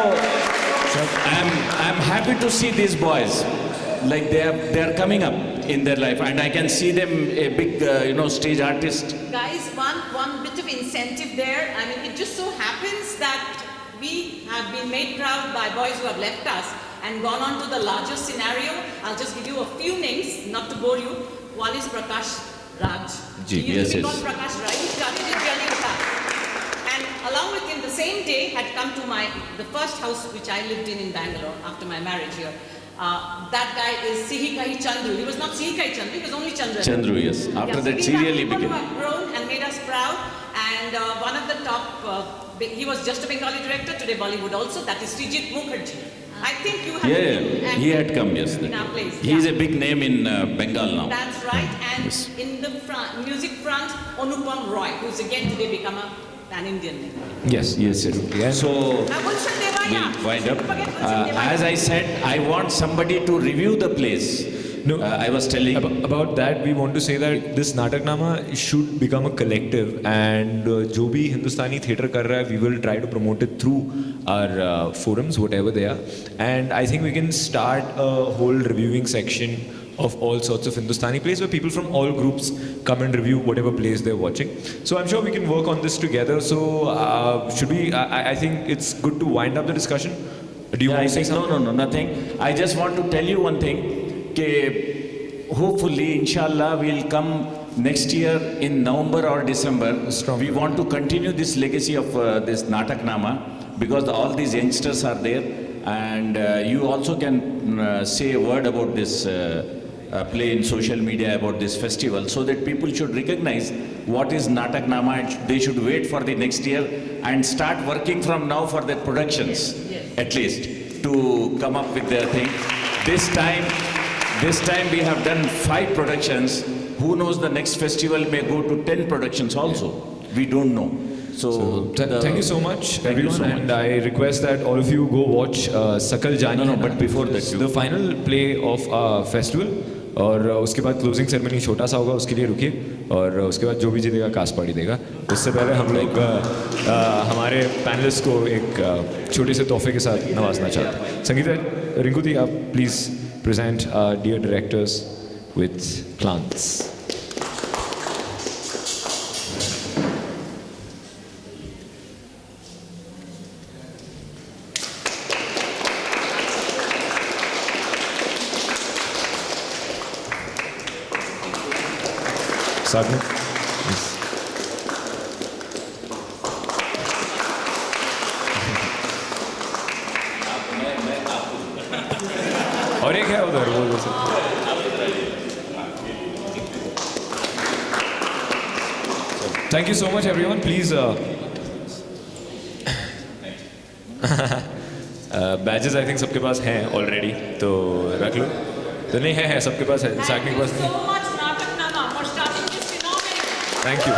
Speaker 2: I'm happy to see these boys. Like they are coming up in their life, and I can see them a big, you know, stage artist.
Speaker 7: Guys, one bit of incentive there. I mean, it just so happens that we have been made proud by boys who have left us and gone on to the larger scenario. I'll just give you a few names, not to bore you. One is Prakash Raj.
Speaker 2: Ji,
Speaker 7: He used to be
Speaker 2: yes,
Speaker 7: called Prakash Raj. He started his journey with us. And along with him, the same day had come to the first house which I lived in Bangalore after my marriage here. That guy is Sihikai Chandru. He was not Sihikai Chandru, he was only Chandru.
Speaker 2: Chandru, yes. After that,
Speaker 7: so
Speaker 2: serially
Speaker 7: people
Speaker 2: became.
Speaker 7: who have grown and made us proud. And one of the top, he was just a Bengali director, today Bollywood also, that is Srijit Mukherjee. I think you have
Speaker 2: Yeah,
Speaker 7: been
Speaker 2: yeah, he had come, yes.
Speaker 7: in our place.
Speaker 2: He is
Speaker 7: yeah.
Speaker 2: a big name in Bengal now.
Speaker 7: That's right. And in the music front, Anupam Roy, who's again today become a pan-Indian name.
Speaker 1: Yes,
Speaker 2: Yes, yes.
Speaker 1: Yeah.
Speaker 2: So
Speaker 7: Gulshan Devaya.
Speaker 2: we'll wind up.
Speaker 7: Forget Gulshan Devaya.
Speaker 2: As I said, I want somebody to review the place.
Speaker 1: No,
Speaker 2: I was telling.
Speaker 1: about that, we want to say that this Nataknama should become a collective, and जो भी हिंदुस्तानी theatre कर रहा है, we will try to promote it through our forums, whatever they are. And I think we can start a whole reviewing section of all sorts of Hindustani plays where people from all groups come and review whatever plays they're watching. So I'm sure we can work on this together. So should we? I think it's good to wind up the discussion. Do you
Speaker 2: Yeah,
Speaker 1: want
Speaker 2: I
Speaker 1: to say
Speaker 2: think,
Speaker 1: something?
Speaker 2: no, nothing. I just want to tell you one thing. Hopefully, inshallah, we'll come next year in November or December.
Speaker 1: Strong.
Speaker 2: We want to continue this legacy of this Nataknama because all these youngsters are there, and you also can say a word about this play in social media about this festival, so that people should recognize what is Nataknama, and they should wait for the next year and start working from now for their productions, at least to come up with their thing. This time we have done 5 productions. Who knows, the next festival may go to 10 productions also. We don't know. So,
Speaker 1: Thank you so much,
Speaker 2: Thank you
Speaker 1: everyone,
Speaker 2: so much.
Speaker 1: and I request that all of you go watch Sakal Jani.
Speaker 2: No, but before that,
Speaker 1: the final play of our festival. और उसके बाद closing ceremony छोटा सा होगा, उसके लिए रुकिए, और उसके बाद जो भी जीतेगा कास पार्टी देगा. उससे पहले हम लोग हमारे पैनलिस्ट को एक छोटे से तोहफे के साथ नवाजना चाहते हैं. संगीता, रिंकू दी, आप please present our dear directors with plants. Sadhana, please. और एक है उधर, वो बोल सकते. Thank you so much, everyone. Please, badges I think सबके पास हैं already, तो रख लो. तो नहीं है सबके पास है, साकी के पास नहीं.
Speaker 7: So much Nataknama for starting this phenomenon.
Speaker 1: Thank you.